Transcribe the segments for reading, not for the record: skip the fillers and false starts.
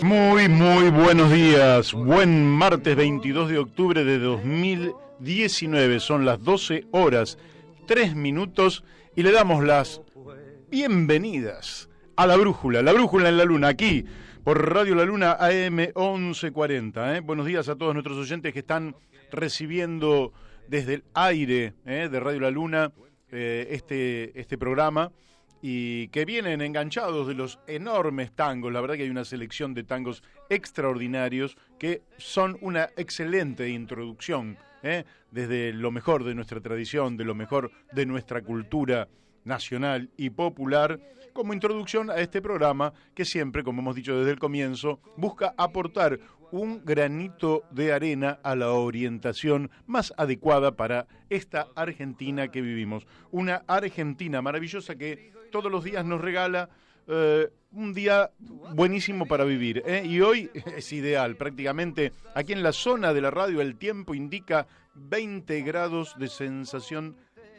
Muy buenos días. Buen martes 22 de octubre de 2019. Son las 12 horas, 3 minutos y le damos las bienvenidas a La Brújula en la Luna, aquí por Radio La Luna AM 1140. Buenos días a todos nuestros oyentes que están recibiendo desde el aire de Radio La Luna este programa, y que vienen enganchados de los enormes tangos. La verdad que hay una selección de tangos extraordinarios que son una excelente introducción, desde lo mejor de nuestra tradición, de lo mejor de nuestra cultura nacional y popular, como introducción a este programa que siempre, como hemos dicho desde el comienzo, busca aportar un granito de arena a la orientación más adecuada para esta Argentina que vivimos. Una Argentina maravillosa que todos los días nos regala un día buenísimo para vivir, y hoy es ideal. Prácticamente aquí en la zona de la radio el tiempo indica 20 grados de sensación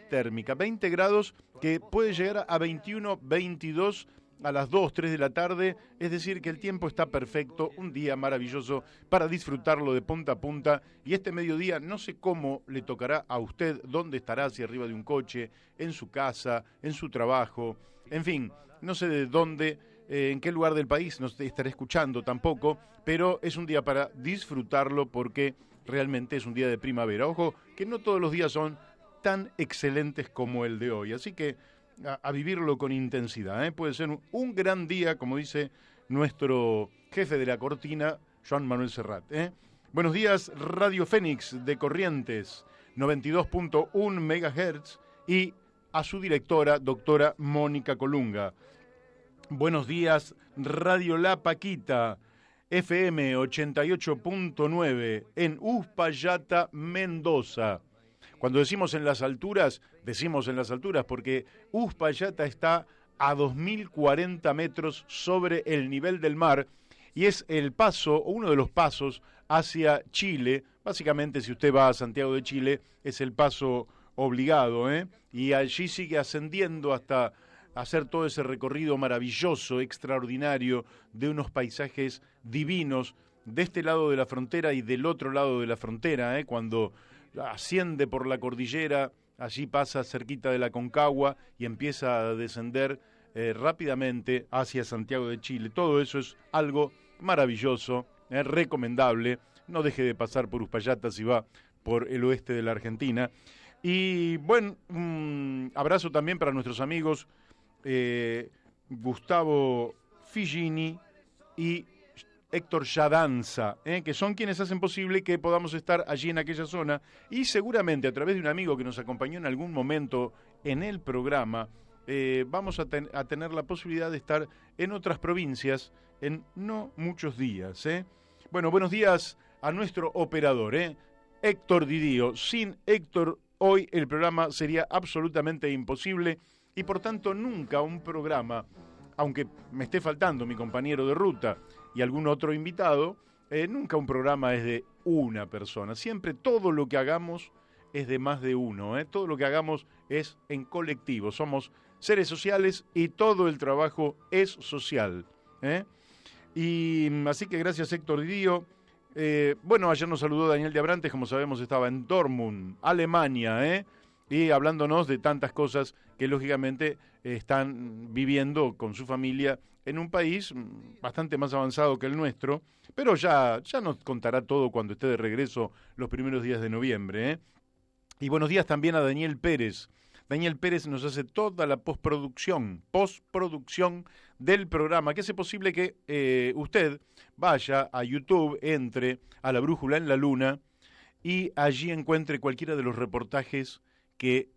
térmica, 20 grados que puede llegar a 21, 22 a las 2, 3 de la tarde, es decir que el tiempo está perfecto, un día maravilloso para disfrutarlo de punta a punta. Y este mediodía no sé cómo le tocará a usted, dónde estará, si arriba de un coche, en su casa, en su trabajo, en fin, no sé de dónde, en qué lugar del país nos estaré escuchando tampoco, pero es un día para disfrutarlo porque realmente es un día de primavera. Ojo, que no todos los días son tan excelentes como el de hoy, así que a vivirlo con intensidad, Puede ser un gran día, como dice nuestro jefe de la cortina, Joan Manuel Serrat, Buenos días, Radio Fénix de Corrientes, 92.1 MHz, y a su directora, doctora Mónica Colunga. Buenos días, Radio La Paquita, FM 88.9, en Uspallata, Mendoza. Cuando decimos en las alturas porque Uspallata está a 2040 metros sobre el nivel del mar y es el paso, o uno de los pasos hacia Chile. Básicamente, si usted va a Santiago de Chile, es el paso obligado, y allí sigue ascendiendo hasta hacer todo ese recorrido maravilloso, extraordinario, de unos paisajes divinos de este lado de la frontera y del otro lado de la frontera, cuando asciende por la cordillera, allí pasa cerquita de la Concagua y empieza a descender rápidamente hacia Santiago de Chile. Todo eso es algo maravilloso, recomendable. No deje de pasar por Uspallata si va por el oeste de la Argentina. Y bueno, un abrazo también para nuestros amigos Gustavo Figini y Héctor Yadanza, que son quienes hacen posible que podamos estar allí en aquella zona, y seguramente a través de un amigo que nos acompañó en algún momento en el programa, vamos a tener la posibilidad de estar en otras provincias en no muchos días. Bueno, buenos días a nuestro operador, Héctor Didío. Sin Héctor hoy el programa sería absolutamente imposible, y por tanto nunca un programa, aunque me esté faltando mi compañero de ruta y algún otro invitado, nunca un programa es de una persona. Siempre todo lo que hagamos es de más de uno, todo lo que hagamos es en colectivo. Somos seres sociales y todo el trabajo es social, Y así que gracias, Héctor Didío. Bueno, ayer nos saludó Daniel de Abrantes, como sabemos estaba en Dortmund, Alemania, y hablándonos de tantas cosas que lógicamente están viviendo con su familia en un país bastante más avanzado que el nuestro, pero ya nos contará todo cuando esté de regreso los primeros días de noviembre, Y buenos días también a Daniel Pérez. Daniel Pérez nos hace toda la postproducción del programa, que hace posible que usted vaya a YouTube, entre a La Brújula en la Luna y allí encuentre cualquiera de los reportajes que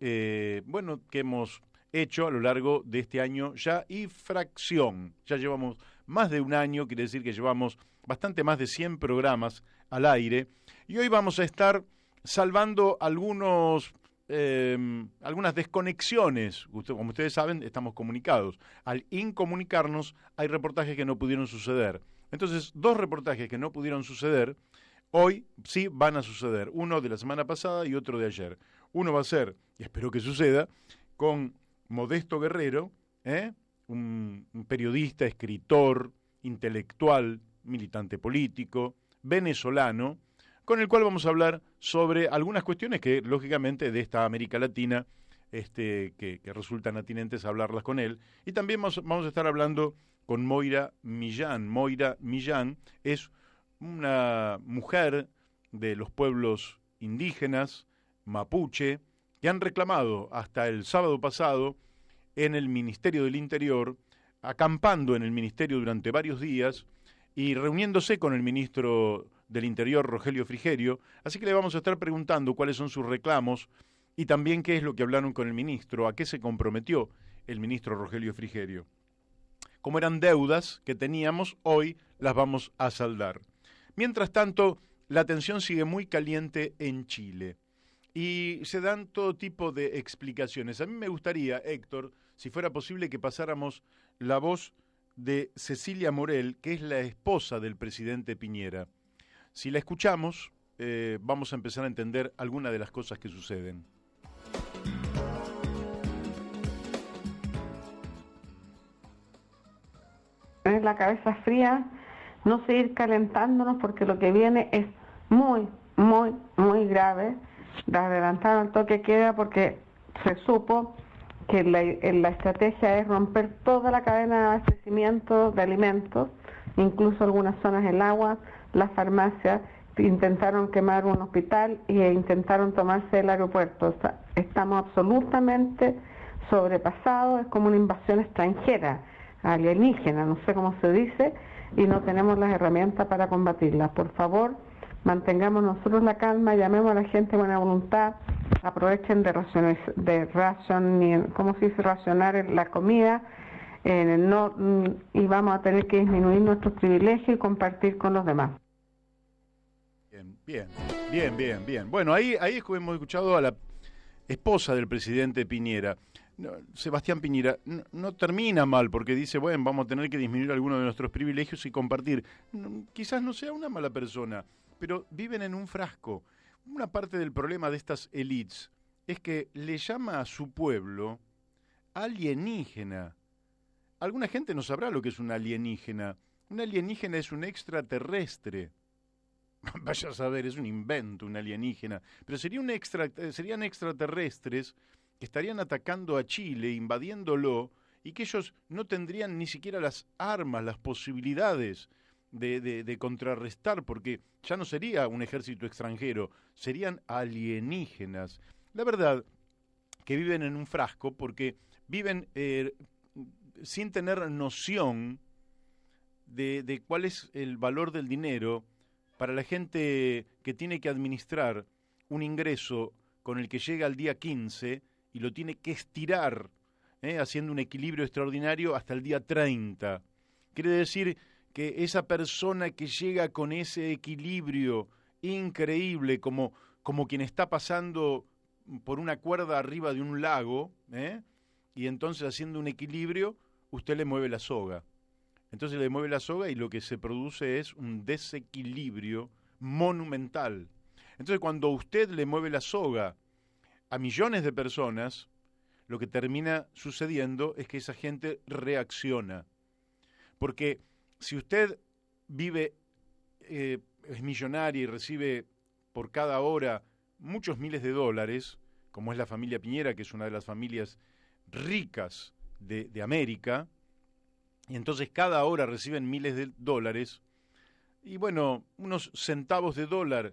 hemos hecho a lo largo de este año ya y fracción. Ya llevamos más de un año, quiere decir que llevamos bastante más de 100 programas al aire, y hoy vamos a estar salvando algunas desconexiones. Como ustedes saben, estamos comunicados. Al incomunicarnos, hay reportajes que no pudieron suceder. Entonces, 2 reportajes que no pudieron suceder hoy sí van a suceder. Uno de la semana pasada y otro de ayer. Uno va a ser, y espero que suceda, con Modesto Guerrero, un periodista, escritor, intelectual, militante político, venezolano, con el cual vamos a hablar sobre algunas cuestiones que, lógicamente, de esta América Latina, que resultan atinentes a hablarlas con él. Y también vamos a estar hablando con Moira Millán. Moira Millán es una mujer de los pueblos indígenas, mapuche, que han reclamado hasta el sábado pasado en el Ministerio del Interior, acampando en el Ministerio durante varios días y reuniéndose con el ministro del Interior, Rogelio Frigerio. Así que le vamos a estar preguntando cuáles son sus reclamos y también qué es lo que hablaron con el ministro, a qué se comprometió el ministro Rogelio Frigerio. Como eran deudas que teníamos, hoy las vamos a saldar. Mientras tanto, la tensión sigue muy caliente en Chile y se dan todo tipo de explicaciones. A mí me gustaría, Héctor, si fuera posible, que pasáramos la voz de Cecilia Morel, que es la esposa del presidente Piñera. Si la escuchamos, vamos a empezar a entender algunas de las cosas que suceden. Tener la cabeza fría, no seguir calentándonos porque lo que viene es muy, muy, muy grave. Adelantaron el toque de queda porque se supo que la estrategia es romper toda la cadena de abastecimiento de alimentos, incluso algunas zonas del agua, las farmacias, intentaron quemar un hospital e intentaron tomarse el aeropuerto. O sea, estamos absolutamente sobrepasados, es como una invasión extranjera, alienígena, no sé cómo se dice, y no tenemos las herramientas para combatirla. Por favor, mantengamos nosotros la calma, llamemos a la gente de buena voluntad, aprovechen ¿cómo se dice? Racionar la comida, y vamos a tener que disminuir nuestros privilegios y compartir con los demás. Bien. Bueno, ahí hemos escuchado a la esposa del presidente Piñera. No, Sebastián Piñera no termina mal porque dice, bueno, vamos a tener que disminuir algunos de nuestros privilegios y compartir. Quizás no sea una mala persona, pero viven en un frasco. Una parte del problema de estas élites es que le llama a su pueblo alienígena. Alguna gente no sabrá lo que es un alienígena. Un alienígena es un extraterrestre. Vaya a saber, es un invento, un alienígena. Pero serían extraterrestres que estarían atacando a Chile, invadiéndolo, y que ellos no tendrían ni siquiera las armas, las posibilidades de contrarrestar, porque ya no sería un ejército extranjero, serían alienígenas. La verdad que viven en un frasco porque viven sin tener noción de cuál es el valor del dinero para la gente que tiene que administrar un ingreso con el que llega al día 15 y lo tiene que estirar, haciendo un equilibrio extraordinario hasta el día 30. Quiere decir que esa persona que llega con ese equilibrio increíble, como quien está pasando por una cuerda arriba de un lago, y entonces haciendo un equilibrio, usted le mueve la soga. Entonces le mueve la soga y lo que se produce es un desequilibrio monumental. Entonces cuando usted le mueve la soga a millones de personas, lo que termina sucediendo es que esa gente reacciona. Porque si usted vive, es millonaria y recibe por cada hora muchos miles de dólares, como es la familia Piñera, que es una de las familias ricas de América, y entonces cada hora reciben miles de dólares, y bueno, unos centavos de dólar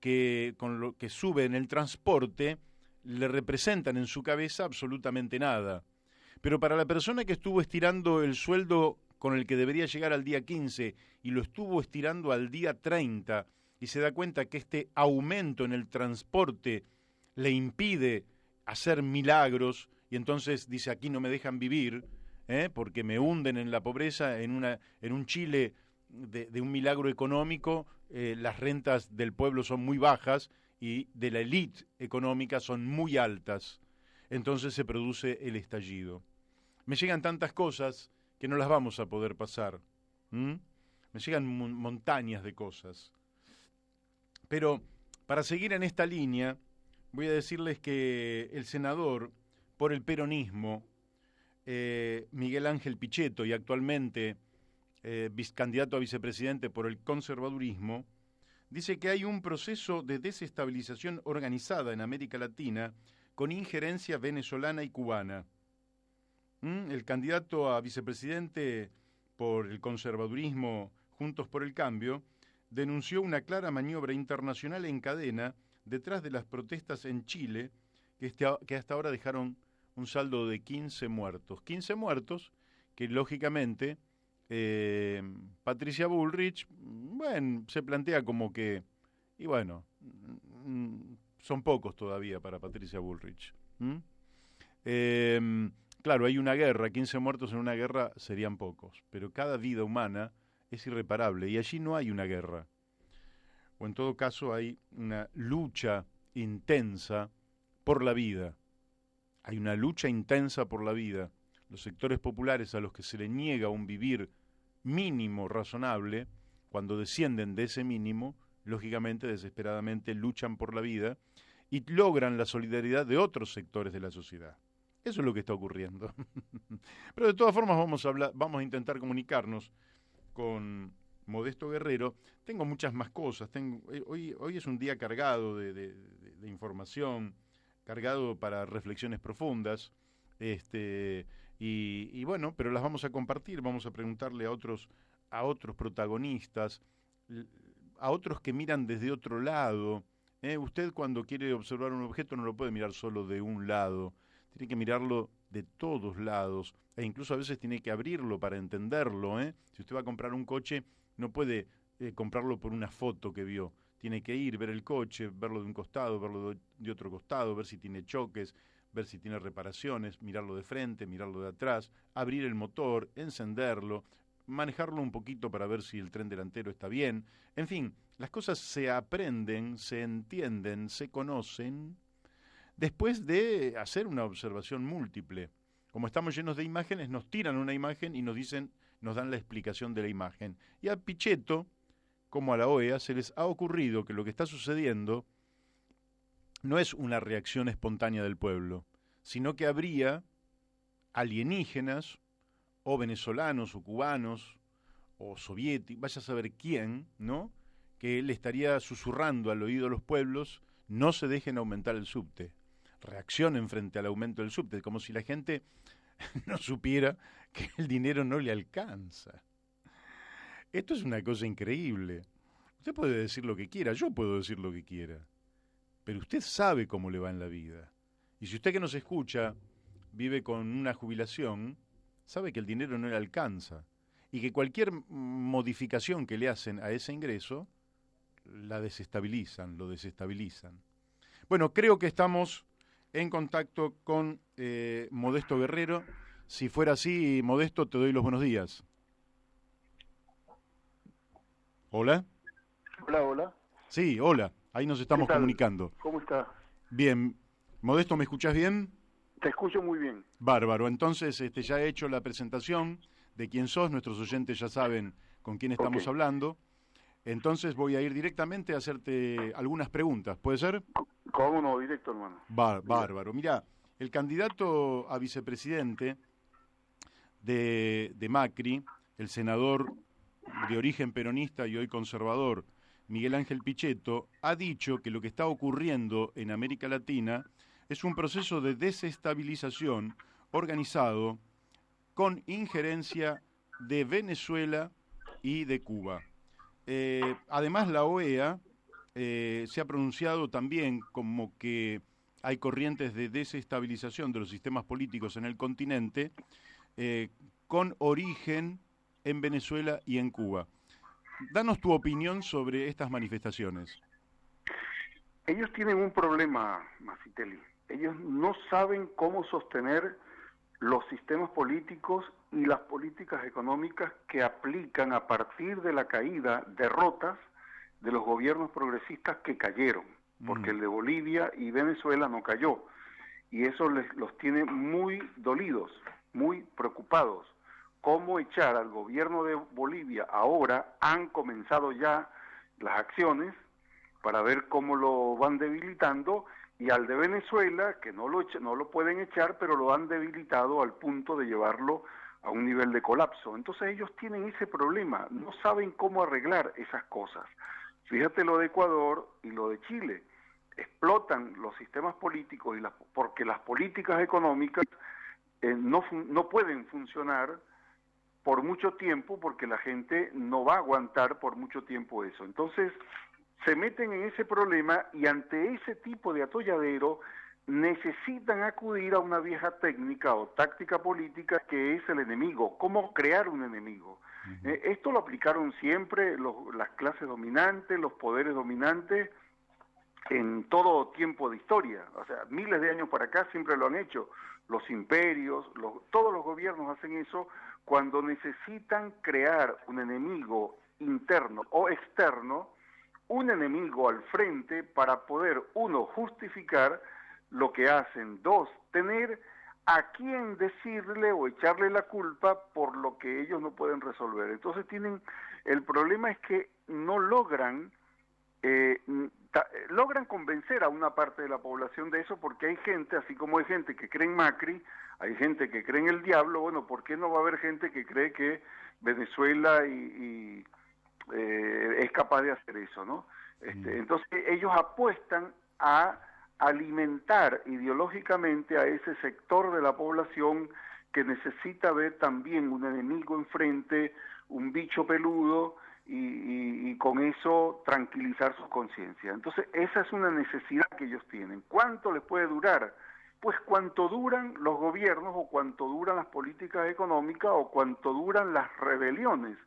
que con lo que sube en el transporte le representan en su cabeza absolutamente nada. Pero para la persona que estuvo estirando el sueldo con el que debería llegar al día 15 y lo estuvo estirando al día 30 y se da cuenta que este aumento en el transporte le impide hacer milagros y entonces dice, aquí no me dejan vivir, porque me hunden en la pobreza, en un Chile de un milagro económico, las rentas del pueblo son muy bajas y de la élite económica son muy altas. Entonces se produce el estallido. Me llegan tantas cosas que no las vamos a poder pasar. Me llegan montañas de cosas. Pero para seguir en esta línea, voy a decirles que el senador por el peronismo, Miguel Ángel Pichetto, y actualmente candidato a vicepresidente por el conservadurismo, dice que hay un proceso de desestabilización organizada en América Latina con injerencia venezolana y cubana. El candidato a vicepresidente por el conservadurismo Juntos por el Cambio denunció una clara maniobra internacional en cadena detrás de las protestas en Chile que hasta ahora dejaron un saldo de 15 muertos. 15 muertos que lógicamente Patricia Bullrich, bueno, se plantea como que, y bueno, son pocos todavía para Patricia Bullrich. Claro, hay una guerra, 15 muertos en una guerra serían pocos, pero cada vida humana es irreparable y allí no hay una guerra. O en todo caso hay una lucha intensa por la vida. Hay una lucha intensa por la vida. Los sectores populares a los que se les niega un vivir mínimo razonable, cuando descienden de ese mínimo, lógicamente, desesperadamente luchan por la vida y logran la solidaridad de otros sectores de la sociedad. Eso es lo que está ocurriendo. Pero de todas formas vamos a intentar comunicarnos con Modesto Guerrero. Tengo muchas más cosas. Hoy es un día cargado de información, cargado para reflexiones profundas. Y bueno, pero las vamos a compartir, vamos a preguntarle a otros protagonistas, a otros que miran desde otro lado. Usted cuando quiere observar un objeto no lo puede mirar solo de un lado, tiene que mirarlo de todos lados, e incluso a veces tiene que abrirlo para entenderlo. Si usted va a comprar un coche, no puede comprarlo por una foto que vio, tiene que ir, ver el coche, verlo de un costado, verlo de otro costado, ver si tiene choques, ver si tiene reparaciones, mirarlo de frente, mirarlo de atrás, abrir el motor, encenderlo, manejarlo un poquito para ver si el tren delantero está bien. En fin, las cosas se aprenden, se entienden, se conocen después de hacer una observación múltiple. Como estamos llenos de imágenes, nos tiran una imagen y nos dan la explicación de la imagen. Y a Pichetto, como a la OEA, se les ha ocurrido que lo que está sucediendo no es una reacción espontánea del pueblo, sino que habría alienígenas, o venezolanos, o cubanos, o soviéticos, vaya a saber quién, ¿no?, que le estaría susurrando al oído a los pueblos: no se dejen aumentar el subte, reaccionen frente al aumento del subte, como si la gente no supiera que el dinero no le alcanza. Esto es una cosa increíble. Usted puede decir lo que quiera, yo puedo decir lo que quiera, pero usted sabe cómo le va en la vida. Y si usted que nos escucha vive con una jubilación, sabe que el dinero no le alcanza y que cualquier modificación que le hacen a ese ingreso lo desestabilizan. Bueno, creo que estamos en contacto con Modesto Guerrero. Si fuera así, Modesto, te doy los buenos días. ¿Hola? Hola. Sí, hola. Ahí nos estamos comunicando. ¿Cómo está? Bien. Modesto, ¿me escuchás bien? Te escucho muy bien. Bárbaro. Entonces, ya he hecho la presentación de quién sos. Nuestros oyentes ya saben con quién estamos hablando. Entonces voy a ir directamente a hacerte algunas preguntas. ¿Puede ser? ¿Cómo no? Directo, hermano. Bárbaro. Mirá, el candidato a vicepresidente de Macri, el senador de origen peronista y hoy conservador, Miguel Ángel Pichetto, ha dicho que lo que está ocurriendo en América Latina es un proceso de desestabilización organizado con injerencia de Venezuela y de Cuba. Además, la OEA se ha pronunciado también como que hay corrientes de desestabilización de los sistemas políticos en el continente con origen en Venezuela y en Cuba. Danos tu opinión sobre estas manifestaciones. Ellos tienen un problema, Masitelli. Ellos no saben cómo sostener los sistemas políticos y las políticas económicas que aplican a partir de la caída, derrotas de los gobiernos progresistas que cayeron, porque el de Bolivia y Venezuela no cayó. Y eso los tiene muy dolidos, muy preocupados. ¿Cómo echar al gobierno de Bolivia? Ahora han comenzado ya las acciones para ver cómo lo van debilitando, y al de Venezuela, que no lo pueden echar, pero lo han debilitado al punto de llevarlo a un nivel de colapso. Entonces ellos tienen ese problema, no saben cómo arreglar esas cosas. Fíjate lo de Ecuador y lo de Chile. Explotan los sistemas políticos porque las políticas económicas no pueden funcionar por mucho tiempo, porque la gente no va a aguantar por mucho tiempo eso. Entonces se meten en ese problema y ante ese tipo de atolladero necesitan acudir a una vieja técnica o táctica política que es el enemigo, cómo crear un enemigo. Esto lo aplicaron siempre las clases dominantes, los poderes dominantes, en todo tiempo de historia, o sea, miles de años para acá siempre lo han hecho. Los imperios, todos los gobiernos hacen eso cuando necesitan crear un enemigo interno o externo, un enemigo al frente para poder, uno, justificar lo que hacen, dos, tener a quién decirle o echarle la culpa por lo que ellos no pueden resolver. Entonces el problema es que no logran convencer a una parte de la población de eso, porque hay gente, así como hay gente que cree en Macri, hay gente que cree en el diablo. Bueno, ¿por qué no va a haber gente que cree que Venezuela es capaz de hacer eso, ¿no? Entonces ellos apuestan a alimentar ideológicamente a ese sector de la población que necesita ver también un enemigo enfrente, un bicho peludo, y con eso tranquilizar su conciencia. Entonces esa es una necesidad que ellos tienen. ¿Cuánto les puede durar? Pues cuánto duran los gobiernos, o cuánto duran las políticas económicas, o cuánto duran las rebeliones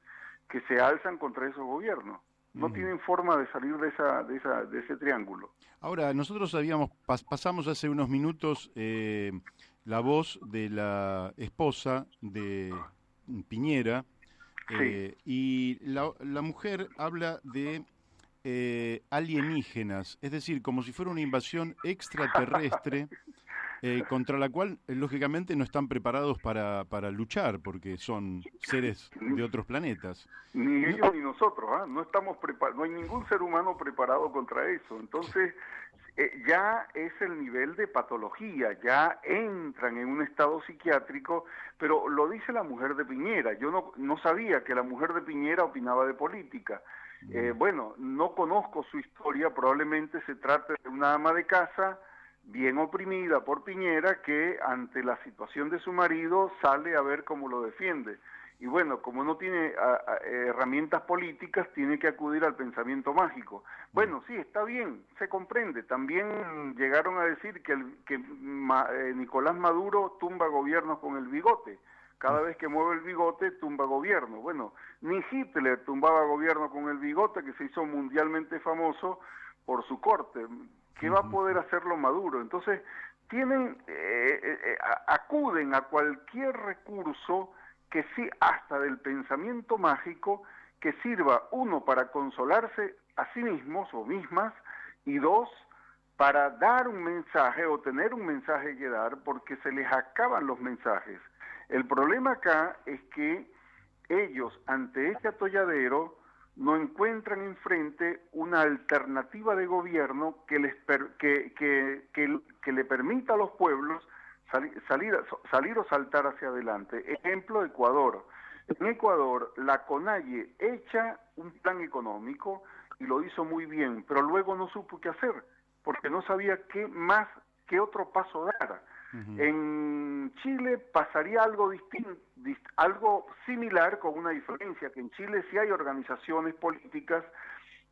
que se alzan contra esos gobiernos. No tienen forma de salir de ese triángulo. Ahora, nosotros pasamos hace unos minutos la voz de la esposa de Piñera, Sí. y la mujer habla de alienígenas, es decir, como si fuera una invasión extraterrestre contra la cual, lógicamente, no están preparados para luchar, porque son seres de otros planetas. Ni ellos ni nosotros, no estamos no hay ningún ser humano preparado contra eso. Entonces ya es el nivel de patología, ya entran en un estado psiquiátrico, pero lo dice la mujer de Piñera. Yo no sabía que la mujer de Piñera opinaba de política. Bueno, no conozco su historia, probablemente se trate de una ama de casa bien oprimida por Piñera, que ante la situación de su marido sale a ver cómo lo defiende. Y bueno, como no tiene herramientas políticas, tiene que acudir al pensamiento mágico. Bueno, sí, está bien, se comprende. También llegaron a decir que Nicolás Maduro tumba gobiernos con el bigote. Cada vez que mueve el bigote, tumba gobierno. Bueno, ni Hitler tumbaba gobierno con el bigote, que se hizo mundialmente famoso por su corte. ¿Qué va a poder hacerlo Maduro? Entonces, acuden a cualquier recurso que sí, hasta del pensamiento mágico, que sirva, uno, para consolarse a sí mismos o mismas, y dos, para dar un mensaje o tener un mensaje que dar, porque se les acaban los mensajes. El problema acá es que ellos, ante este atolladero, no encuentran enfrente una alternativa de gobierno que le permita a los pueblos salir o saltar hacia adelante. Ejemplo, Ecuador. En Ecuador, la CONAIE echa un plan económico y lo hizo muy bien, pero luego no supo qué hacer, porque no sabía qué otro paso dar. En Chile pasaría algo distinto, algo similar, con una diferencia, que en Chile sí hay organizaciones políticas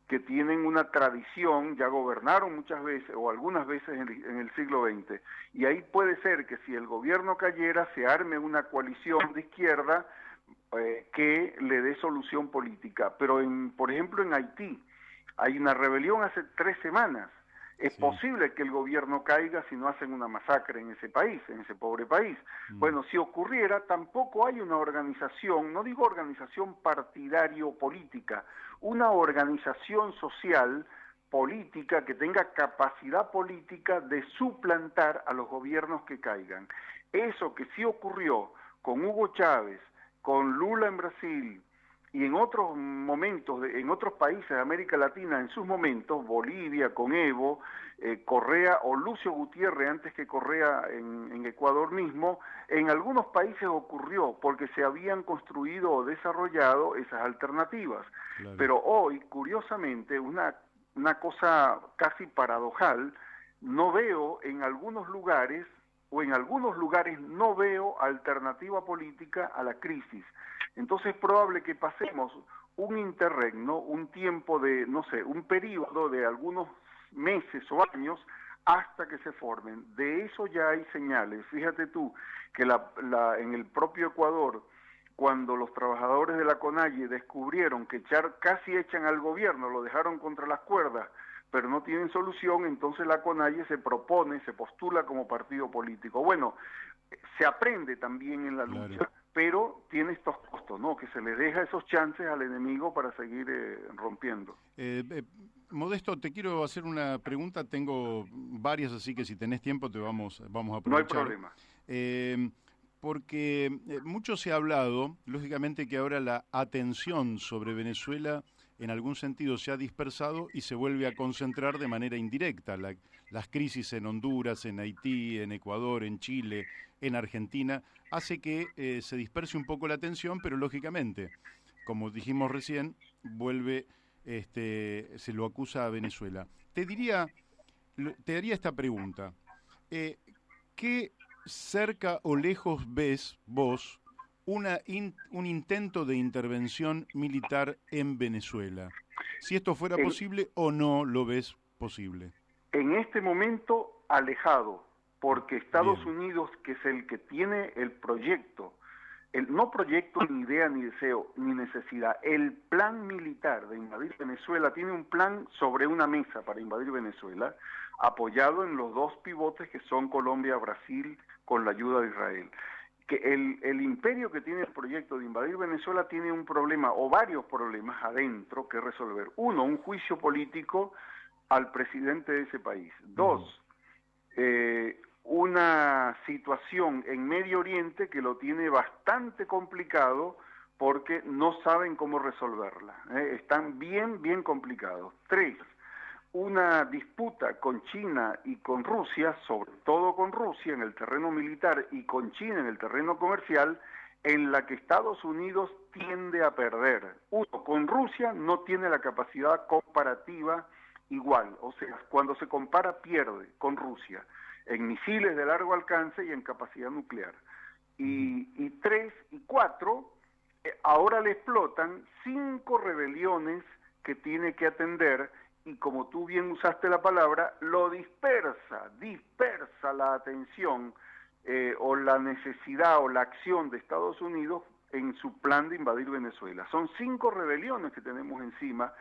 que tienen una tradición, ya gobernaron muchas veces o algunas veces en el siglo XX, y ahí puede ser que si el gobierno cayera se arme una coalición de izquierda que le dé solución política. Pero por ejemplo en Haití hay una rebelión hace 3 semanas. Es posible que el gobierno caiga si no hacen una masacre en ese país, en ese pobre país. Bueno, si ocurriera, tampoco hay una organización, no digo organización partidario-política, una organización social, política, que tenga capacidad política de suplantar a los gobiernos que caigan. Eso que sí ocurrió con Hugo Chávez, con Lula en Brasil, y en otros momentos, en otros países de América Latina, en sus momentos, Bolivia con Evo, Correa o Lucio Gutiérrez antes que Correa en Ecuador mismo, en algunos países ocurrió porque se habían construido o desarrollado esas alternativas. Claro. Pero hoy, curiosamente, una cosa casi paradojal, no veo en algunos lugares, o en algunos lugares no veo alternativa política a la crisis. Entonces es probable que pasemos un interregno, un tiempo de, no sé, un periodo de algunos meses o años hasta que se formen. De eso ya hay señales. Fíjate tú que en el propio Ecuador, cuando los trabajadores de la CONAIE descubrieron que casi echan al gobierno, lo dejaron contra las cuerdas, pero no tienen solución, entonces la CONAIE se postula como partido político. Bueno, se aprende también en la lucha, Claro. pero tiene estos costos, ¿no? Que se le deja esos chances al enemigo para seguir rompiendo. Modesto, te quiero hacer una pregunta, tengo varias, así que si tenés tiempo te vamos a No hay aprovechar. problema. Porque mucho se ha hablado, lógicamente que ahora la atención sobre Venezuela en algún sentido se ha dispersado y se vuelve a concentrar de manera indirecta. Las crisis en Honduras, en Haití, en Ecuador, en Chile, en Argentina, hace que se disperse un poco la atención, pero lógicamente, como dijimos recién, se lo acusa a Venezuela. Te haría esta pregunta. ¿Qué cerca o lejos ves vos un intento de intervención militar en Venezuela? Si esto fuera posible o no lo ves posible. En este momento, alejado, porque Estados Bien. Unidos, que es el que tiene el proyecto, no proyecto, ni idea, ni deseo, ni necesidad, el plan militar de invadir Venezuela, tiene un plan sobre una mesa para invadir Venezuela, apoyado en los dos pivotes que son Colombia, Brasil, con la ayuda de Israel. Que el imperio que tiene el proyecto de invadir Venezuela tiene un problema, o varios problemas adentro que resolver. Uno, un juicio político al presidente de ese país. Dos, una situación en Medio Oriente que lo tiene bastante complicado porque no saben cómo resolverla. Están bien complicados. Tres, una disputa con China y con Rusia, sobre todo con Rusia en el terreno militar y con China en el terreno comercial, en la que Estados Unidos tiende a perder. Uno, con Rusia no tiene la capacidad comparativa igual, o sea, cuando se compara pierde con Rusia, en misiles de largo alcance y en capacidad nuclear. Y tres y cuatro, ahora le explotan 5 rebeliones que tiene que atender y como tú bien usaste la palabra, lo dispersa la atención o la necesidad o la acción de Estados Unidos en su plan de invadir Venezuela. Son 5 rebeliones que tenemos encima,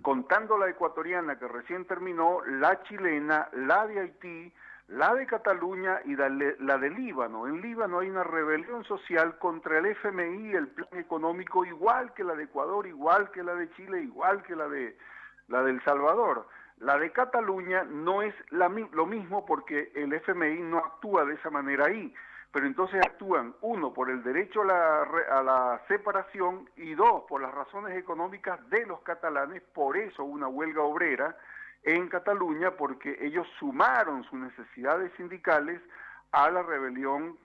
contando la ecuatoriana que recién terminó, la chilena, la de Haití, la de Cataluña y la de Líbano. En Líbano hay una rebelión social contra el FMI, el plan económico, igual que la de Ecuador, igual que la de Chile, igual que la de El Salvador. La de Cataluña no es lo mismo porque el FMI no actúa de esa manera ahí, pero entonces actúan, uno, por el derecho a la separación y dos, por las razones económicas de los catalanes, por eso una huelga obrera en Cataluña, porque ellos sumaron sus necesidades sindicales a la rebelión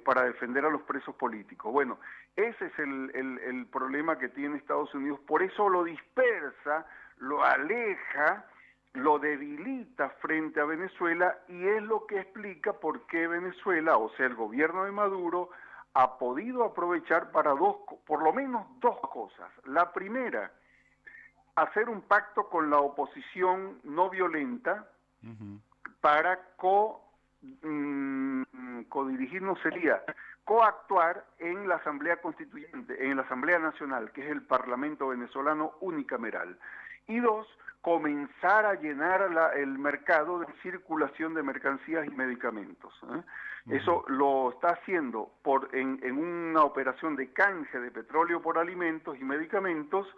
para defender a los presos políticos. Bueno, ese es el problema que tiene Estados Unidos, por eso lo dispersa, lo aleja, lo debilita frente a Venezuela y es lo que explica por qué Venezuela, o sea, el gobierno de Maduro, ha podido aprovechar para por lo menos dos cosas. La primera, hacer un pacto con la oposición no violenta para codirigir, no sería, coactuar en la Asamblea Constituyente, en la Asamblea Nacional, que es el Parlamento venezolano unicameral. Y dos, comenzar a llenar el mercado de circulación de mercancías y medicamentos. Eso lo está haciendo en una operación de canje de petróleo por alimentos y medicamentos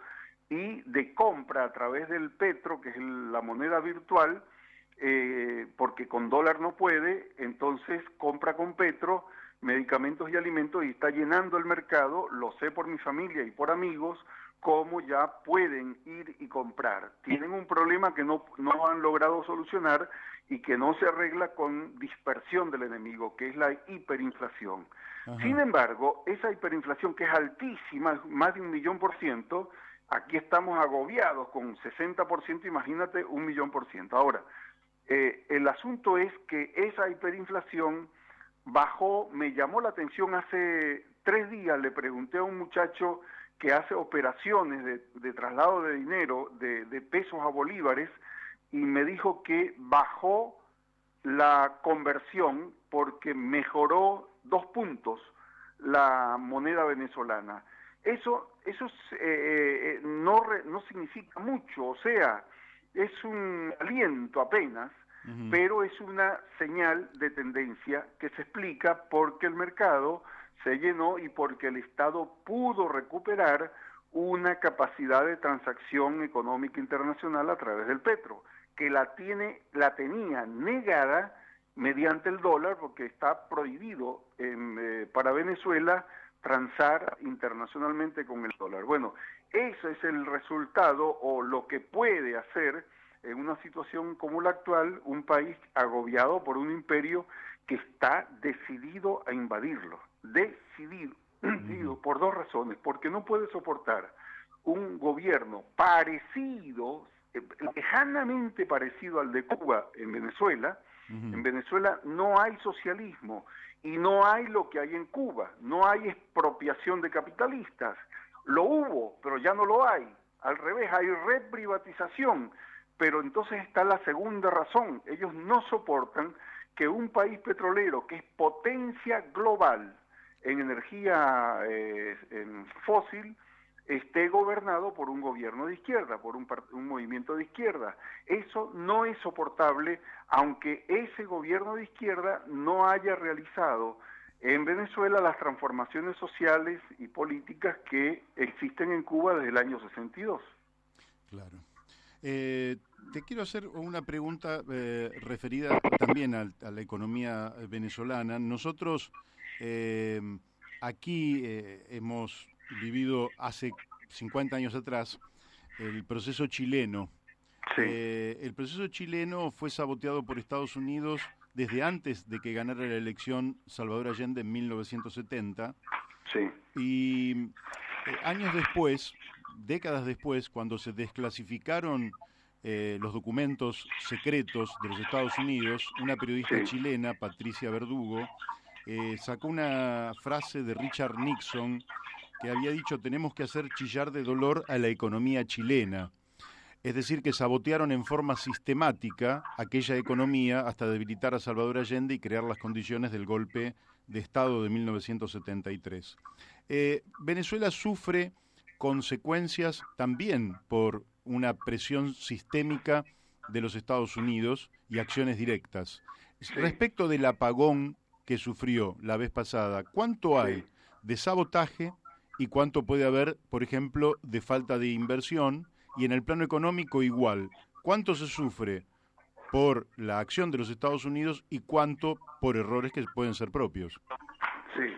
y de compra a través del petro, que es la moneda virtual, porque con dólar no puede, entonces compra con petro medicamentos y alimentos y está llenando el mercado, lo sé por mi familia y por amigos, cómo ya pueden ir y comprar. Tienen un problema que no han logrado solucionar y que no se arregla con dispersión del enemigo, que es la hiperinflación. Ajá. Sin embargo, esa hiperinflación que es altísima, más de 1.000.000%, aquí estamos agobiados con 60%, imagínate 1.000.000%. Ahora, el asunto es que esa hiperinflación bajó, me llamó la atención hace 3 días, le pregunté a un muchacho que hace operaciones de traslado de dinero de pesos a bolívares y me dijo que bajó la conversión porque mejoró 2 puntos la moneda venezolana. Eso no significa mucho, o sea, es un aliento apenas, pero es una señal de tendencia que se explica porque el mercado se llenó y porque el Estado pudo recuperar una capacidad de transacción económica internacional a través del petro, que la tenía negada mediante el dólar, porque está prohibido para Venezuela transar internacionalmente con el dólar. Bueno, eso es el resultado o lo que puede hacer en una situación como la actual un país agobiado por un imperio que está decidido a invadirlo, decidido por 2 razones, porque no puede soportar un gobierno parecido, lejanamente parecido al de Cuba en Venezuela. En Venezuela no hay socialismo y no hay lo que hay en Cuba, no hay expropiación de capitalistas, lo hubo, pero ya no lo hay, al revés, hay reprivatización, pero entonces está la segunda razón, ellos no soportan que un país petrolero que es potencia global en energía fósil esté gobernado por un gobierno de izquierda, por un movimiento de izquierda. Eso no es soportable, aunque ese gobierno de izquierda no haya realizado en Venezuela las transformaciones sociales y políticas que existen en Cuba desde el año 62. Claro. Te quiero hacer una pregunta referida también a la economía venezolana. Nosotros aquí hemos vivido hace 50 años atrás el proceso chileno. Sí. El proceso chileno fue saboteado por Estados Unidos desde antes de que ganara la elección Salvador Allende en 1970. Sí. Y años después, décadas después, cuando se desclasificaron los documentos secretos de los Estados Unidos, una periodista chilena, Patricia Verdugo, sacó una frase de Richard Nixon que había dicho: tenemos que hacer chillar de dolor a la economía chilena. Es decir, que sabotearon en forma sistemática aquella economía hasta debilitar a Salvador Allende y crear las condiciones del golpe de Estado de 1973. Venezuela sufre consecuencias también por una presión sistémica de los Estados Unidos y acciones directas. Respecto del apagón que sufrió la vez pasada, ¿cuánto hay de sabotaje y cuánto puede haber, por ejemplo, de falta de inversión? Y en el plano económico igual, ¿cuánto se sufre por la acción de los Estados Unidos y cuánto por errores que pueden ser propios? Sí,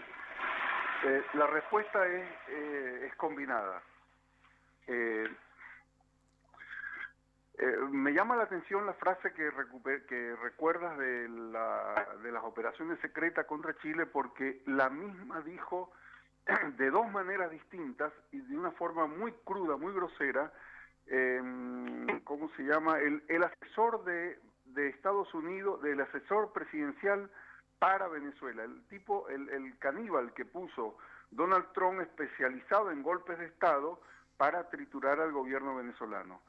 la respuesta es combinada. Me llama la atención la frase que recuerdas de las operaciones secretas contra Chile, porque la misma dijo de 2 maneras distintas y de una forma muy cruda, muy grosera, ¿cómo se llama? El asesor de Estados Unidos, del asesor presidencial para Venezuela, el caníbal que puso Donald Trump, especializado en golpes de Estado para triturar al gobierno venezolano.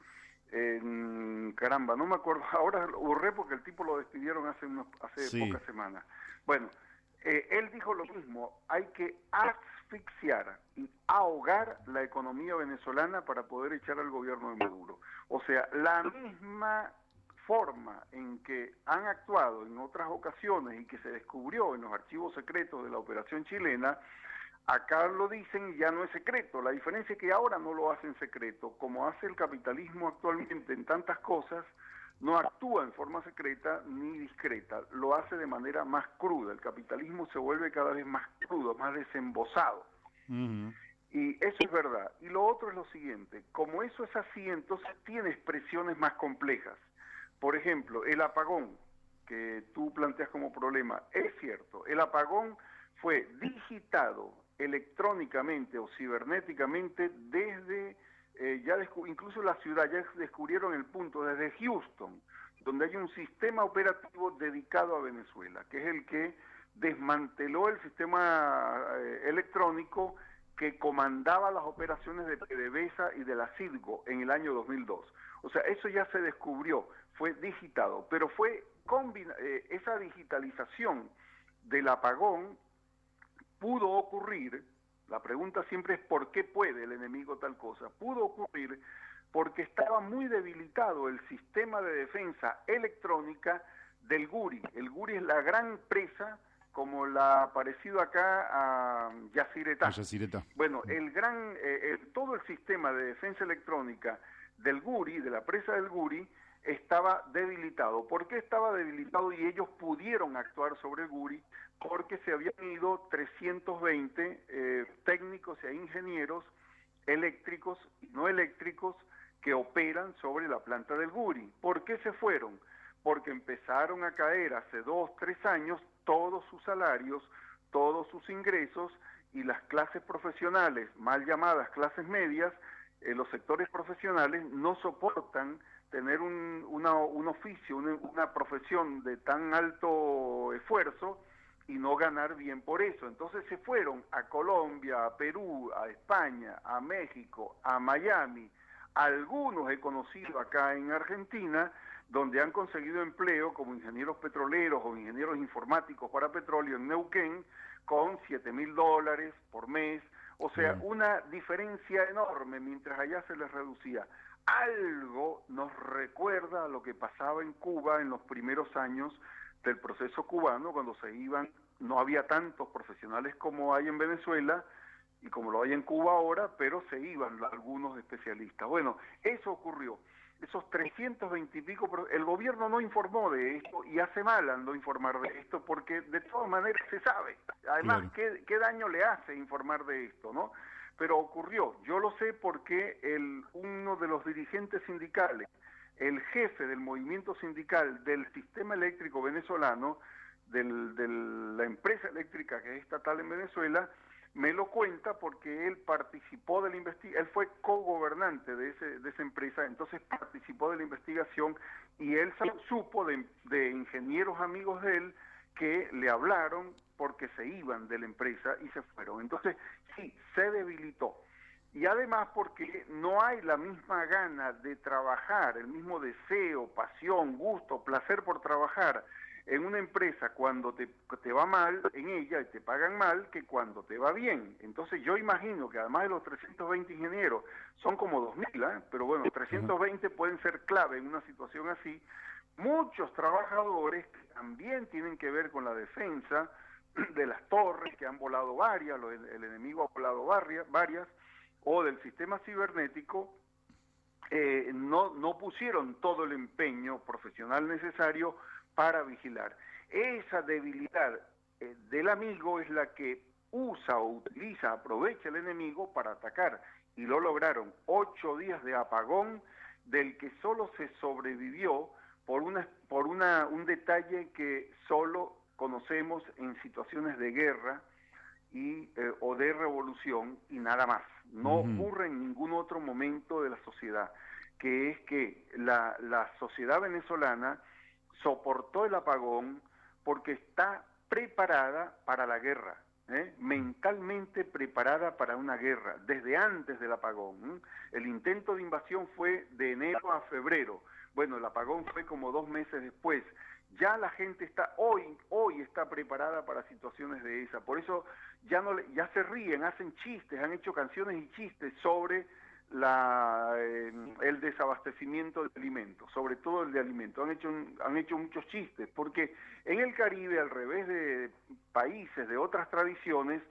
Caramba, no me acuerdo, ahora lo borré porque el tipo lo despidieron hace pocas semanas. Bueno, él dijo lo mismo: hay que asfixiar y ahogar la economía venezolana para poder echar al gobierno de Maduro. O sea, la misma forma en que han actuado en otras ocasiones y que se descubrió en los archivos secretos de la operación chilena, acá lo dicen y ya no es secreto. La diferencia es que ahora no lo hacen secreto. Como hace el capitalismo actualmente en tantas cosas, no actúa en forma secreta ni discreta, lo hace de manera más cruda. El capitalismo se vuelve cada vez más crudo, más desembosado. Y eso es verdad. Y lo otro es lo siguiente, como eso es así, entonces tiene expresiones más complejas. Por ejemplo, el apagón que tú planteas como problema, es cierto, el apagón fue digitado electrónicamente o cibernéticamente desde, incluso la ciudad, ya descubrieron el punto, desde Houston, donde hay un sistema operativo dedicado a Venezuela, que es el que desmanteló el sistema electrónico que comandaba las operaciones de PDVSA y de la Citgo en el año 2002. O sea, eso ya se descubrió, fue digitado, pero fue esa digitalización del apagón pudo ocurrir, la pregunta siempre es ¿por qué puede el enemigo tal cosa? Pudo ocurrir porque estaba muy debilitado el sistema de defensa electrónica del Guri. El Guri es la gran presa, como la parecido acá a Yacyretá. Bueno, todo el sistema de defensa electrónica del Guri, de la presa del Guri, estaba debilitado. ¿Por qué estaba debilitado y ellos pudieron actuar sobre el Guri? Porque se habían ido 320 técnicos e ingenieros eléctricos y no eléctricos que operan sobre la planta del Guri. ¿Por qué se fueron? Porque empezaron a caer hace 2, 3 años todos sus salarios, todos sus ingresos, y las clases profesionales, mal llamadas clases medias, los sectores profesionales no soportan tener un oficio, una profesión de tan alto esfuerzo y no ganar bien por eso. Entonces se fueron a Colombia, a Perú, a España, a México, a Miami. Algunos he conocido acá en Argentina, donde han conseguido empleo como ingenieros petroleros o ingenieros informáticos para petróleo en Neuquén, con $7,000 por mes. O sea, una diferencia enorme, mientras allá se les reducía. Algo nos recuerda a lo que pasaba en Cuba en los primeros años del proceso cubano, cuando se iban, no había tantos profesionales como hay en Venezuela y como lo hay en Cuba ahora, pero se iban algunos especialistas. Bueno, eso ocurrió. Esos 320 y pico, el gobierno no informó de esto y hace mal en no informar de esto porque de todas maneras se sabe. Además, ¿qué daño le hace informar de esto, no? Pero ocurrió. Yo lo sé porque uno de los dirigentes sindicales, el jefe del movimiento sindical del sistema eléctrico venezolano, de la empresa eléctrica que es estatal en Venezuela, me lo cuenta porque él participó de la investigación, él fue cogobernante de esa empresa, entonces participó de la investigación y él supo de ingenieros amigos de él que le hablaron porque se iban de la empresa y se fueron. Entonces, sí, se debilitó. Y además porque no hay la misma gana de trabajar, el mismo deseo, pasión, gusto, placer por trabajar en una empresa cuando te va mal en ella y te pagan mal que cuando te va bien. Entonces yo imagino que además de los 320 ingenieros, son como 2,000, pero bueno, 320 pueden ser clave en una situación así. Muchos trabajadores que también tienen que ver con la defensa de las torres, que han volado varias, el enemigo ha volado varias, o del sistema cibernético, no pusieron todo el empeño profesional necesario para vigilar. Esa debilidad del amigo es la que usa o utiliza, aprovecha el enemigo para atacar, y lo lograron. 8 días de apagón del que solo se sobrevivió por un detalle que solo conocemos en situaciones de guerra o de revolución y nada más. No ocurre en ningún otro momento de la sociedad, que es que la sociedad venezolana soportó el apagón porque está preparada para la guerra, mentalmente preparada para una guerra, desde antes del apagón. El intento de invasión fue de enero a febrero, bueno, el apagón fue como 2 meses después. Ya la gente está, hoy está preparada para situaciones de esa, por eso ya se ríen, hacen chistes, han hecho canciones y chistes sobre el desabastecimiento de alimentos, sobre todo el de alimentos. Han hecho muchos chistes, porque en el Caribe, al revés de países de otras tradiciones,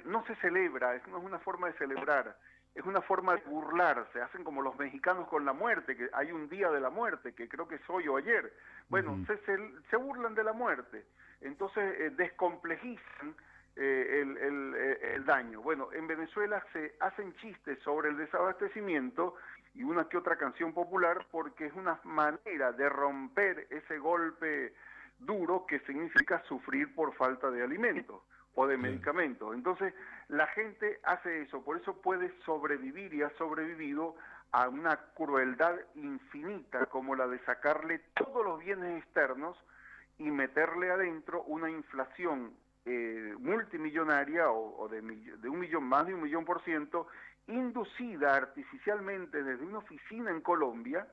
no se celebra, no es una forma de celebrar es una forma de burlarse, hacen como los mexicanos con la muerte, que hay un día de la muerte, que creo que es hoy o ayer. Bueno, se burlan de la muerte, entonces descomplejizan el daño. Bueno, en Venezuela se hacen chistes sobre el desabastecimiento y una que otra canción popular porque es una manera de romper ese golpe duro que significa sufrir por falta de alimentos o de medicamentos. Entonces, la gente hace eso, por eso puede sobrevivir y ha sobrevivido a una crueldad infinita como la de sacarle todos los bienes externos y meterle adentro una inflación multimillonaria o de un millón, más de 1.000.000%, inducida artificialmente desde una oficina en Colombia,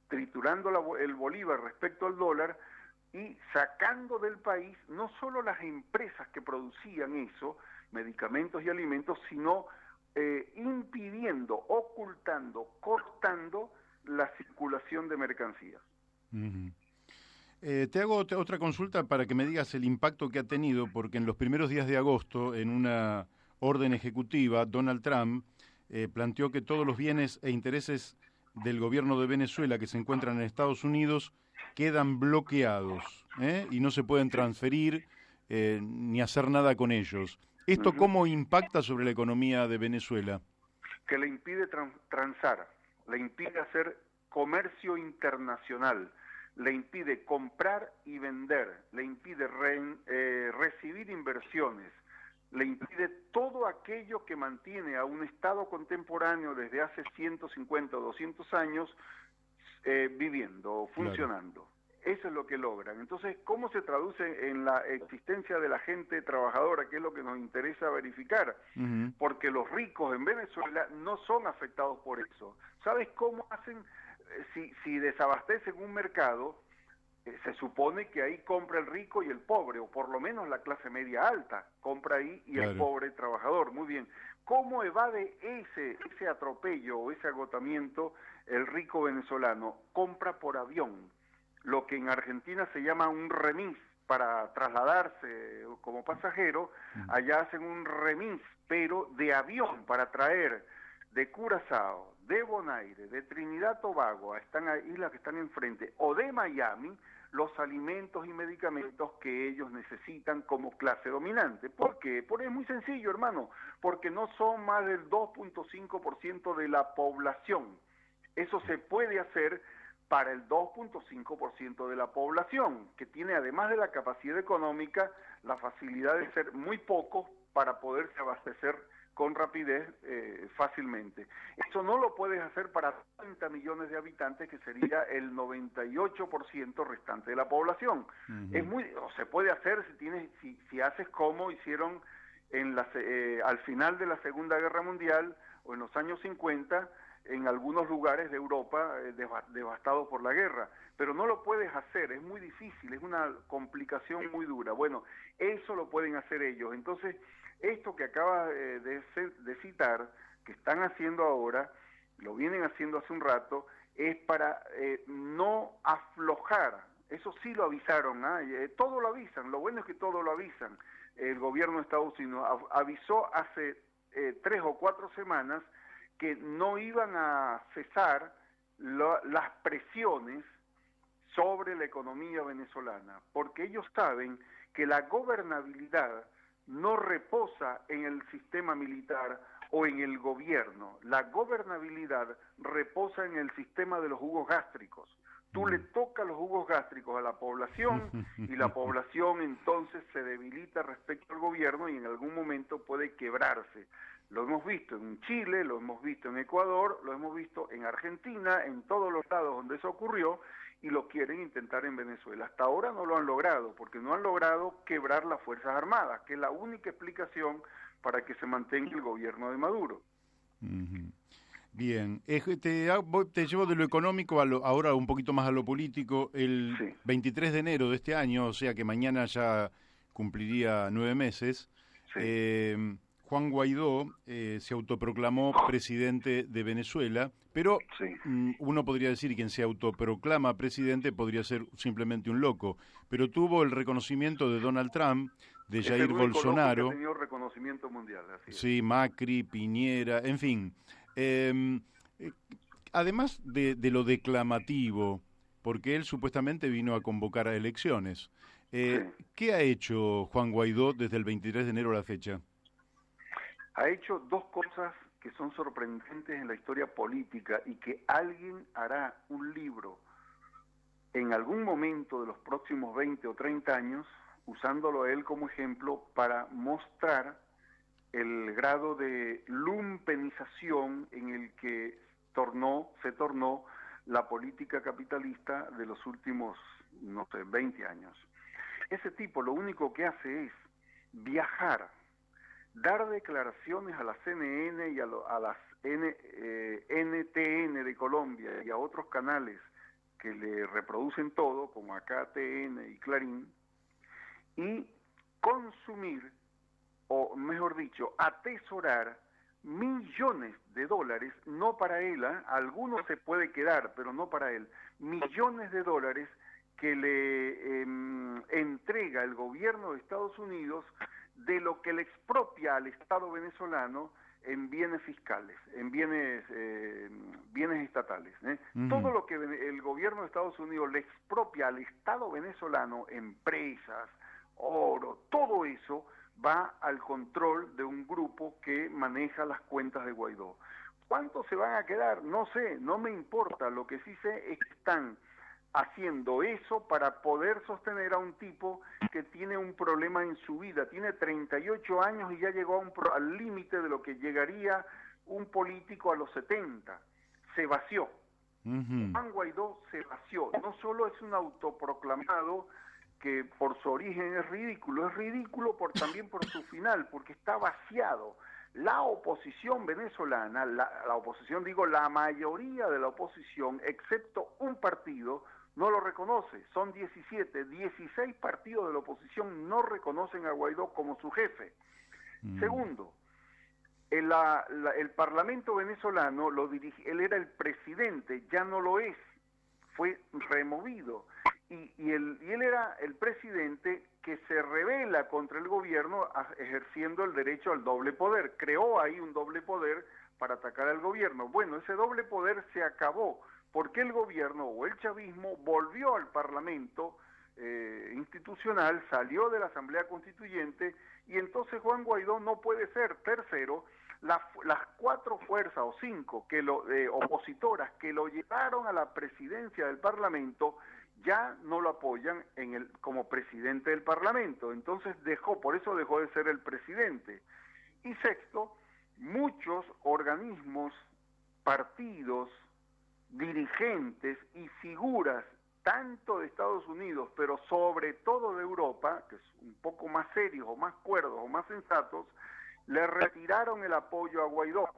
triturando el bolívar respecto al dólar y sacando del país no solo las empresas que producían eso, medicamentos y alimentos, sino impidiendo, ocultando, cortando la circulación de mercancías. Te hago otra consulta para que me digas el impacto que ha tenido, porque en los primeros días de agosto, en una orden ejecutiva, Donald Trump planteó que todos los bienes e intereses del gobierno de Venezuela que se encuentran en Estados Unidos quedan bloqueados y no se pueden transferir ni hacer nada con ellos. ¿Esto cómo impacta sobre la economía de Venezuela? Que le impide transar, le impide hacer comercio internacional, le impide comprar y vender, le impide recibir inversiones, le impide todo aquello que mantiene a un Estado contemporáneo desde hace 150 o 200 años viviendo, funcionando. Claro. Eso es lo que logran. Entonces, ¿cómo se traduce en la existencia de la gente trabajadora, que es lo que nos interesa verificar? Porque los ricos en Venezuela no son afectados por eso. ¿Sabes cómo hacen? Si desabastecen un mercado, se supone que ahí compra el rico y el pobre, o por lo menos la clase media alta compra ahí y el pobre trabajador. Muy bien. ¿Cómo evade ese atropello o ese agotamiento el rico venezolano? Compra por avión, lo que en Argentina se llama un remis para trasladarse como pasajero. Allá hacen un remis, pero de avión, para traer de Curazao, de Bonaire, de Trinidad Tobago, están a islas que están enfrente, o de Miami, los alimentos y medicamentos que ellos necesitan como clase dominante. ¿Por qué? Porque es muy sencillo, hermano, porque no son más del 2.5% de la población. Eso se puede hacer para el 2.5% de la población, que tiene, además de la capacidad económica, la facilidad de ser muy pocos para poderse abastecer con rapidez fácilmente. Eso no lo puedes hacer para 30 millones de habitantes, que sería el 98% restante de la población. Se puede hacer si haces como hicieron al final de la Segunda Guerra Mundial o en los años 50, en algunos lugares de Europa devastados por la guerra, pero no lo puedes hacer, es muy difícil, es una complicación muy dura. Bueno, eso lo pueden hacer ellos. Entonces, esto que acaba de citar, que están haciendo ahora, lo vienen haciendo hace un rato, es para no aflojar. Eso sí lo avisaron, todo lo avisan, lo bueno es que todo lo avisan. El gobierno de Estados Unidos avisó hace 3 o 4 semanas que no iban a cesar las presiones sobre la economía venezolana, porque ellos saben que la gobernabilidad no reposa en el sistema militar o en el gobierno. La gobernabilidad reposa en el sistema de los jugos gástricos. Tú le tocas los jugos gástricos a la población y la población entonces se debilita respecto al gobierno y en algún momento puede quebrarse. Lo hemos visto en Chile, lo hemos visto en Ecuador, lo hemos visto en Argentina, en todos los lados donde eso ocurrió, y lo quieren intentar en Venezuela. Hasta ahora no lo han logrado, porque no han logrado quebrar las Fuerzas Armadas, que es la única explicación para que se mantenga el gobierno de Maduro. Bien, te llevo de lo económico ahora un poquito más a lo político. El 23 de enero de este año, o sea que mañana ya cumpliría 9 meses, Juan Guaidó se autoproclamó presidente de Venezuela, pero uno podría decir que quien se autoproclama presidente podría ser simplemente un loco, pero tuvo el reconocimiento de Donald Trump, de Jair Bolsonaro. Ha tenido reconocimiento mundial. Así es. Sí, Macri, Piñera, en fin. Eh, eh, Además de lo declamativo, porque él supuestamente vino a convocar a elecciones, Sí. ¿qué ha hecho Juan Guaidó desde el 23 de enero a la fecha? Ha hecho dos cosas que son sorprendentes en la historia política y que alguien hará un libro en algún momento de los próximos 20 o 30 años, usándolo a él como ejemplo para mostrar el grado de lumpenización en el que se tornó la política capitalista de los últimos, no sé, 20 años. Ese tipo lo único que hace es viajar, dar declaraciones a la CNN y a las NTN de Colombia y a otros canales que le reproducen todo, como acá TN y Clarín, y consumir, o mejor dicho, atesorar millones de dólares, no para él, algunos se puede quedar, pero no para él, millones de dólares que le entrega el gobierno de Estados Unidos de lo que le expropia al Estado venezolano en bienes fiscales, en bienes estatales. Todo lo que el gobierno de Estados Unidos le expropia al Estado venezolano, empresas, oro, todo eso va al control de un grupo que maneja las cuentas de Guaidó. ¿Cuántos se van a quedar? No sé, no me importa. Lo que sí sé es que están haciendo eso para poder sostener a un tipo que tiene un problema en su vida. Tiene 38 años y ya llegó al límite de lo que llegaría un político a los 70. Se vació. Juan Guaidó se vació. No solo es un autoproclamado que por su origen es ridículo también por su final, porque está vaciado. La oposición venezolana, la oposición, digo, la mayoría de la oposición, excepto un partido, no lo reconoce. Son 16 partidos de la oposición no reconocen a Guaidó como su jefe. Segundo, el Parlamento venezolano lo dirige, él era el presidente, ya no lo es, fue removido. Y él era el presidente que se rebela contra el gobierno ejerciendo el derecho al doble poder. Creó ahí un doble poder para atacar al gobierno. Bueno, ese doble poder se acabó porque el gobierno o el chavismo volvió al Parlamento institucional, salió de la Asamblea Constituyente y entonces Juan Guaidó no puede ser. Tercero, las 4 fuerzas o 5 opositoras que lo llevaron a la presidencia del Parlamento ya no lo apoyan como presidente del Parlamento, entonces por eso dejó de ser el presidente. Y sexto, muchos organismos, partidos, dirigentes y figuras, tanto de Estados Unidos, pero sobre todo de Europa, que es un poco más serios o más cuerdos o más sensatos, le retiraron el apoyo a Guaidó.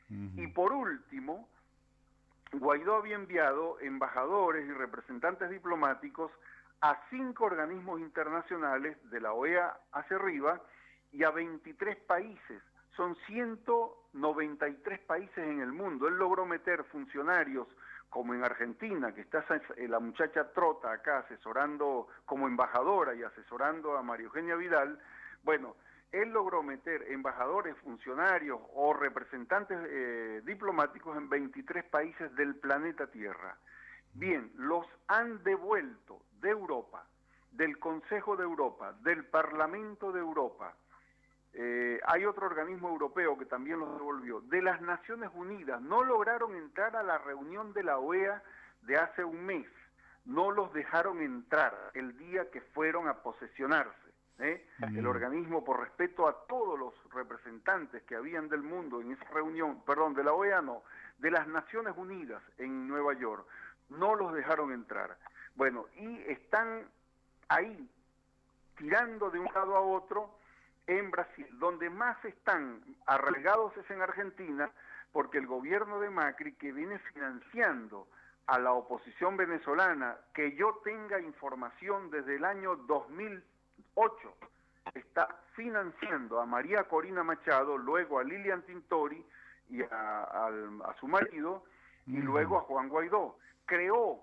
Y por último, Guaidó había enviado embajadores y representantes diplomáticos a 5 organismos internacionales de la OEA hacia arriba y a 23 países. Son 193 países en el mundo. Él logró meter funcionarios como en Argentina, que está la muchacha Trota acá asesorando como embajadora y asesorando a María Eugenia Vidal. Bueno, él logró meter embajadores, funcionarios o representantes diplomáticos en 23 países del planeta Tierra. Bien, los han devuelto de Europa, del Consejo de Europa, del Parlamento de Europa. Hay otro organismo europeo que también los devolvió. De las Naciones Unidas, no lograron entrar a la reunión de la OEA de hace un mes. No los dejaron entrar el día que fueron a posesionarse. El organismo, por respeto a todos los representantes que habían del mundo en esa reunión, perdón, de la OEA no, de las Naciones Unidas en Nueva York, no los dejaron entrar. Bueno, y están ahí tirando de un lado a otro en Brasil. Donde más están arraigados es en Argentina, porque el gobierno de Macri, que viene financiando a la oposición venezolana, que yo tenga información desde el año 2008, está financiando a María Corina Machado, luego a Lilian Tintori y a su marido, y luego a Juan Guaidó. Creó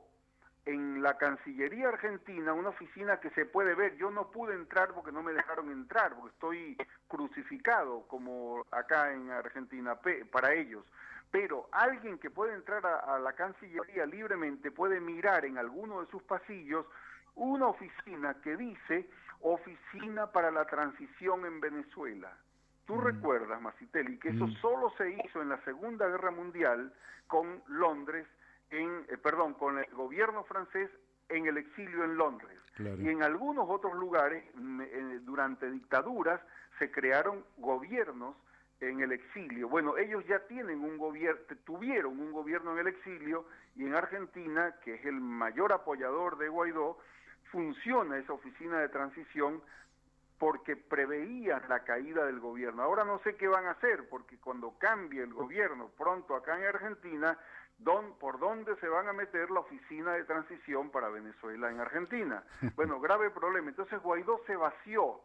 en la Cancillería Argentina una oficina que se puede ver. Yo no pude entrar porque no me dejaron entrar, porque estoy crucificado como acá en Argentina para ellos. pero alguien que puede entrar a la Cancillería libremente puede mirar en alguno de sus pasillos una oficina que dice Oficina para la Transición en Venezuela. Tú recuerdas, Masitelli, que eso solo se hizo en la Segunda Guerra Mundial con Londres, con el gobierno francés en el exilio en Londres. Claro. Y en algunos otros lugares, durante dictaduras, se crearon gobiernos en el exilio. Bueno, ellos ya tuvieron un gobierno en el exilio, y en Argentina, que es el mayor apoyador de Guaidó, funciona esa oficina de transición porque preveían la caída del gobierno. Ahora no sé qué van a hacer, porque cuando cambie el gobierno pronto acá en Argentina, ¿por dónde se van a meter la oficina de transición para Venezuela en Argentina? Bueno, grave problema. Entonces Guaidó se vació.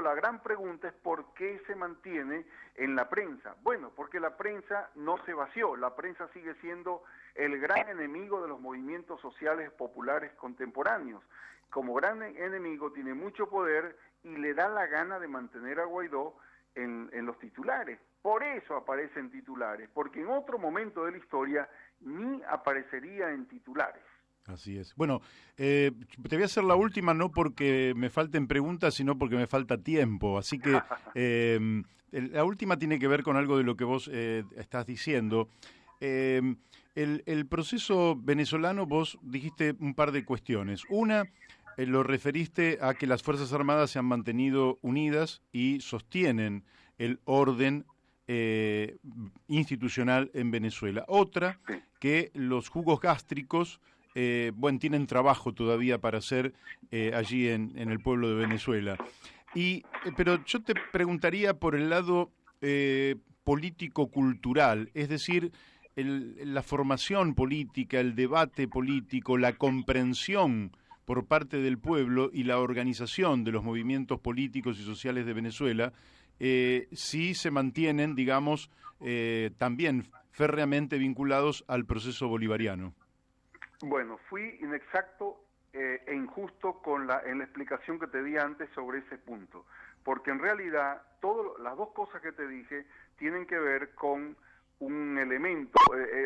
La gran pregunta es ¿por qué se mantiene en la prensa? Bueno, porque la prensa no se vació, la prensa sigue siendo el gran enemigo de los movimientos sociales populares contemporáneos. Como gran enemigo tiene mucho poder y le da la gana de mantener a Guaidó en los titulares. Por eso aparece en titulares, porque en otro momento de la historia ni aparecería en titulares. Así es. Bueno, te voy a hacer la última, no porque me falten preguntas, sino porque me falta tiempo. Así que la última tiene que ver con algo de lo que vos estás diciendo. El proceso venezolano, vos dijiste un par de cuestiones. Una, lo referiste a que las Fuerzas Armadas se han mantenido unidas y sostienen el orden institucional en Venezuela. Otra, que los jugos gástricos tienen trabajo todavía para hacer allí en el pueblo de Venezuela. Pero yo te preguntaría por el lado político-cultural, es decir, la formación política, el debate político, la comprensión por parte del pueblo y la organización de los movimientos políticos y sociales de Venezuela, sí se mantienen, digamos, también férreamente vinculados al proceso bolivariano. Bueno, fui inexacto e injusto en la explicación que te di antes sobre ese punto, porque en realidad las dos cosas que te dije tienen que ver con un elemento,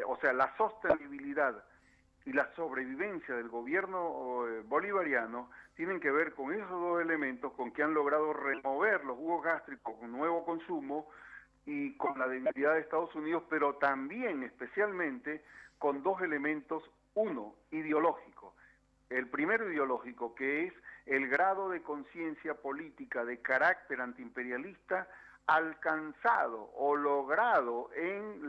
o sea, la sostenibilidad y la sobrevivencia del gobierno bolivariano tienen que ver con esos dos elementos, con que han logrado remover los jugos gástricos con nuevo consumo y con la debilidad de Estados Unidos, pero también especialmente con dos elementos. Uno, ideológico. El primero ideológico, que es el grado de conciencia política de carácter antiimperialista alcanzado o logrado en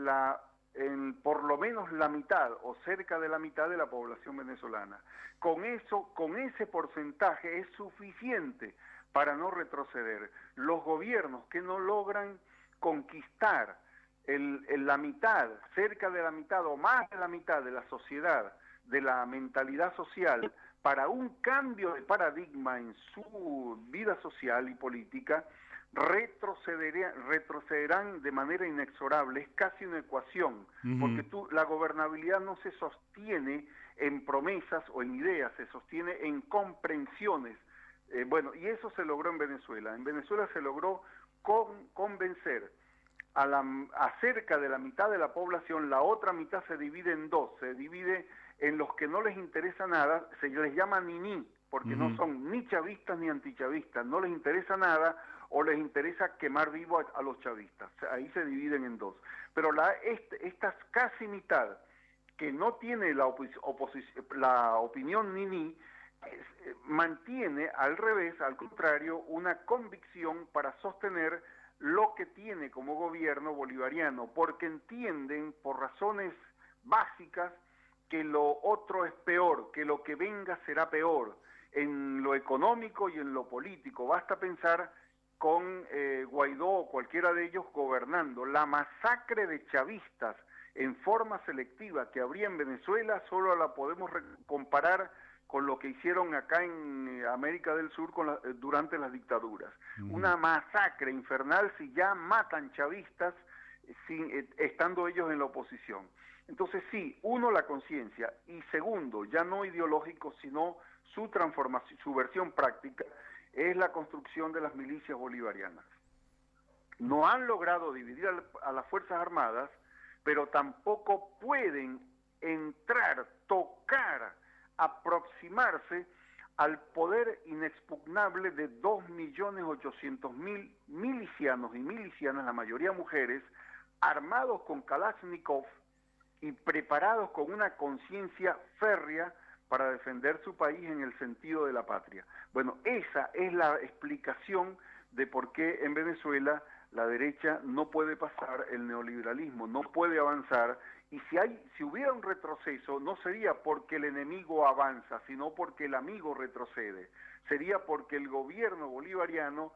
por lo menos la mitad o cerca de la mitad de la población venezolana. Con ese porcentaje es suficiente para no retroceder. Los gobiernos que no logran conquistar la mitad, cerca de la mitad o más de la mitad de la sociedad, de la mentalidad social, para un cambio de paradigma en su vida social y política, retrocederán de manera inexorable. Es casi una ecuación, porque la gobernabilidad no se sostiene en promesas o en ideas, se sostiene en comprensiones. Y eso se logró en Venezuela. En Venezuela se logró convencer a cerca de la mitad de la población. La otra mitad se divide en dos, se divide en los que no les interesa nada, se les llama niní, porque no son ni chavistas ni antichavistas, no les interesa nada o les interesa quemar vivo a los chavistas. Ahí se dividen en dos. Pero esta casi mitad que no tiene la opinión niní, mantiene al revés, al contrario, una convicción para sostener lo que tiene como gobierno bolivariano, porque entienden por razones básicas que lo otro es peor, que lo que venga será peor, en lo económico y en lo político. Basta pensar con Guaidó o cualquiera de ellos gobernando. La masacre de chavistas en forma selectiva que habría en Venezuela solo la podemos comparar con lo que hicieron acá en América del Sur durante las dictaduras. Una masacre infernal si ya matan chavistas estando ellos en la oposición. Entonces sí, uno, la conciencia, y segundo, ya no ideológico, sino su transformación, su versión práctica, es la construcción de las milicias bolivarianas. No han logrado dividir a las Fuerzas Armadas, pero tampoco pueden entrar, tocar, aproximarse al poder inexpugnable de 2.800.000 milicianos y milicianas, la mayoría mujeres, armados con Kalashnikov y preparados con una conciencia férrea para defender su país en el sentido de la patria. Bueno, esa es la explicación de por qué en Venezuela la derecha no puede pasar, el neoliberalismo no puede avanzar, y si hubiera un retroceso, no sería porque el enemigo avanza, sino porque el amigo retrocede. Sería porque el gobierno bolivariano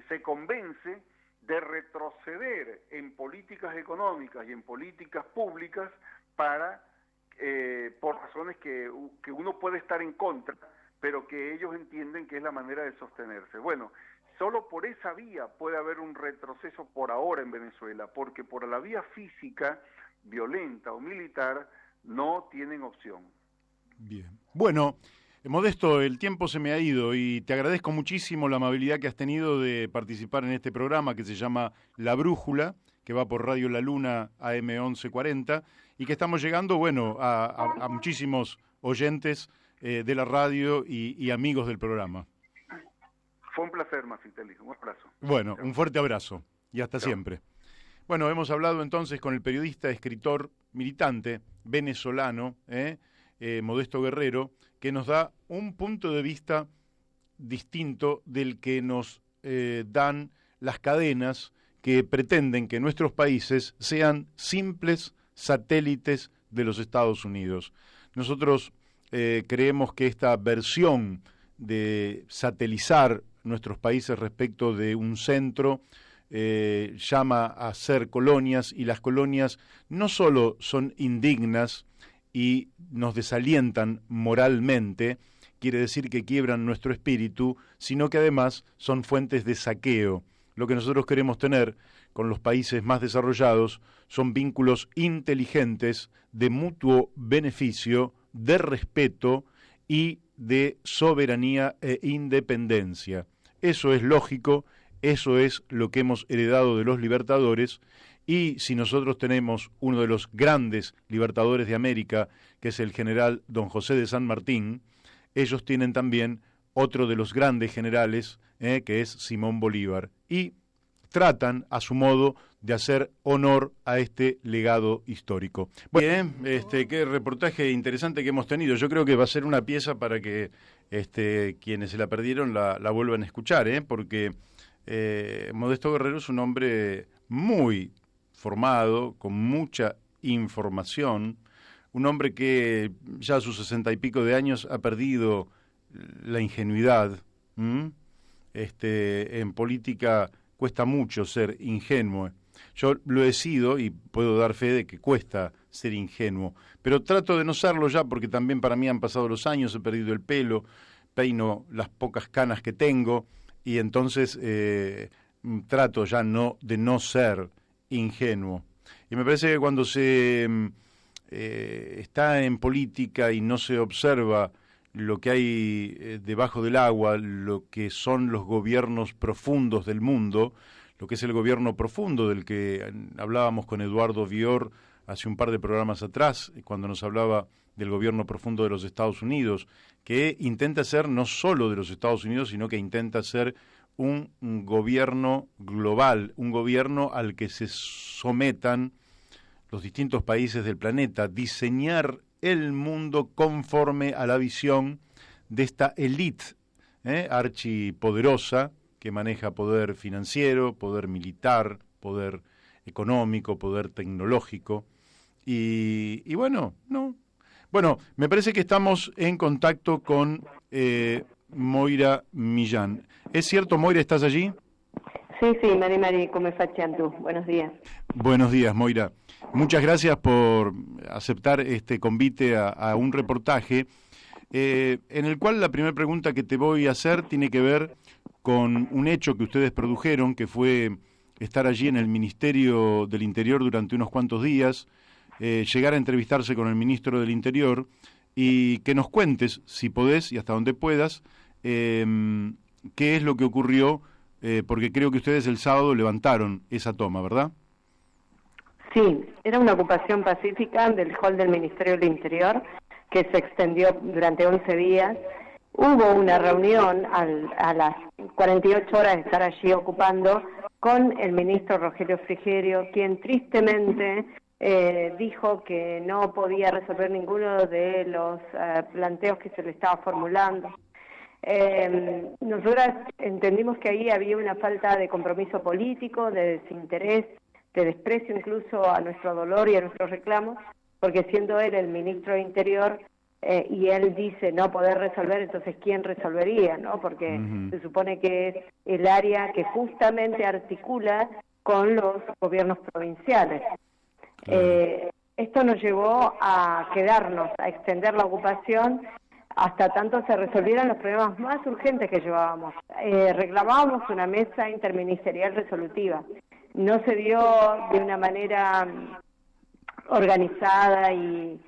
se convence de retroceder en políticas económicas y en políticas públicas para, por razones que uno puede estar en contra, pero que ellos entienden que es la manera de sostenerse. Bueno, solo por esa vía puede haber un retroceso por ahora en Venezuela, porque por la vía física, violenta o militar, no tienen opción. Bien. Bueno, Modesto, el tiempo se me ha ido y te agradezco muchísimo la amabilidad que has tenido de participar en este programa que se llama La Brújula, que va por Radio La Luna AM 1140 y que estamos llegando, bueno, a muchísimos oyentes de la radio y amigos del programa. Fue un placer, Masiteli. Un abrazo. Bueno, un fuerte abrazo y hasta siempre. Bueno, hemos hablado entonces con el periodista, escritor, militante venezolano, Modesto Guerrero, que nos da un punto de vista distinto del que nos dan las cadenas que pretenden que nuestros países sean simples satélites de los Estados Unidos. Nosotros creemos que esta versión de satelizar nuestros países respecto de un centro llama a ser colonias, y las colonias no solo son indignas y nos desalientan moralmente, quiere decir que quiebran nuestro espíritu, sino que además son fuentes de saqueo. Lo que nosotros queremos tener con los países más desarrollados son vínculos inteligentes de mutuo beneficio, de respeto y de soberanía e independencia. Eso es lógico, eso es lo que hemos heredado de los libertadores, y si nosotros tenemos uno de los grandes libertadores de América, que es el general Don José de San Martín, ellos tienen también otro de los grandes generales, que es Simón Bolívar, y tratan a su modo de hacer honor a este legado histórico. Bien, qué reportaje interesante que hemos tenido. Yo creo que va a ser una pieza para que quienes se la perdieron la vuelvan a escuchar, porque Modesto Guerrero es un hombre muy formado, con mucha información, un hombre que ya a sus 60 y pico de años ha perdido la ingenuidad. En política cuesta mucho ser ingenuo. Yo lo he sido y puedo dar fe de que cuesta ser ingenuo, pero trato de no serlo ya, porque también para mí han pasado los años, he perdido el pelo, peino las pocas canas que tengo, y entonces trato ya de no ser ingenuo. Y me parece que cuando se está en política y no se observa lo que hay debajo del agua, lo que son los gobiernos profundos del mundo, lo que es el gobierno profundo del que hablábamos con Eduardo Vior hace un par de programas atrás, cuando nos hablaba del gobierno profundo de los Estados Unidos, que intenta ser no solo de los Estados Unidos, sino que intenta ser un gobierno global, un gobierno al que se sometan los distintos países del planeta, diseñar el mundo conforme a la visión de esta élite archipoderosa que maneja poder financiero, poder militar, poder económico, poder tecnológico. Y bueno, me parece que estamos en contacto con Moira Millán. ¿Es cierto, Moira, estás allí? Sí, Mari, come facciam tu? Buenos días. Buenos días, Moira. Muchas gracias por aceptar este convite a un reportaje en el cual la primera pregunta que te voy a hacer tiene que ver con un hecho que ustedes produjeron, que fue estar allí en el Ministerio del Interior durante unos cuantos días, llegar a entrevistarse con el Ministro del Interior y que nos cuentes, si podés y hasta donde puedas, qué es lo que ocurrió, porque creo que ustedes el sábado levantaron esa toma, ¿verdad? Sí, era una ocupación pacífica del hall del Ministerio del Interior que se extendió durante 11 días. Hubo una reunión a las 48 horas de estar allí ocupando con el ministro Rogelio Frigerio, quien tristemente dijo que no podía resolver ninguno de los planteos que se le estaba formulando. Nosotras entendimos que ahí había una falta de compromiso político, de desinterés, de desprecio incluso a nuestro dolor y a nuestros reclamos, porque siendo él el ministro de Interior y él dice no poder resolver, entonces ¿quién resolvería? ¿No? Porque se supone que es el área que justamente articula con los gobiernos provinciales. Esto nos llevó a quedarnos, a extender la ocupación hasta tanto se resolvieran los problemas más urgentes que llevábamos. Reclamábamos una mesa interministerial resolutiva. No se dio de una manera organizada y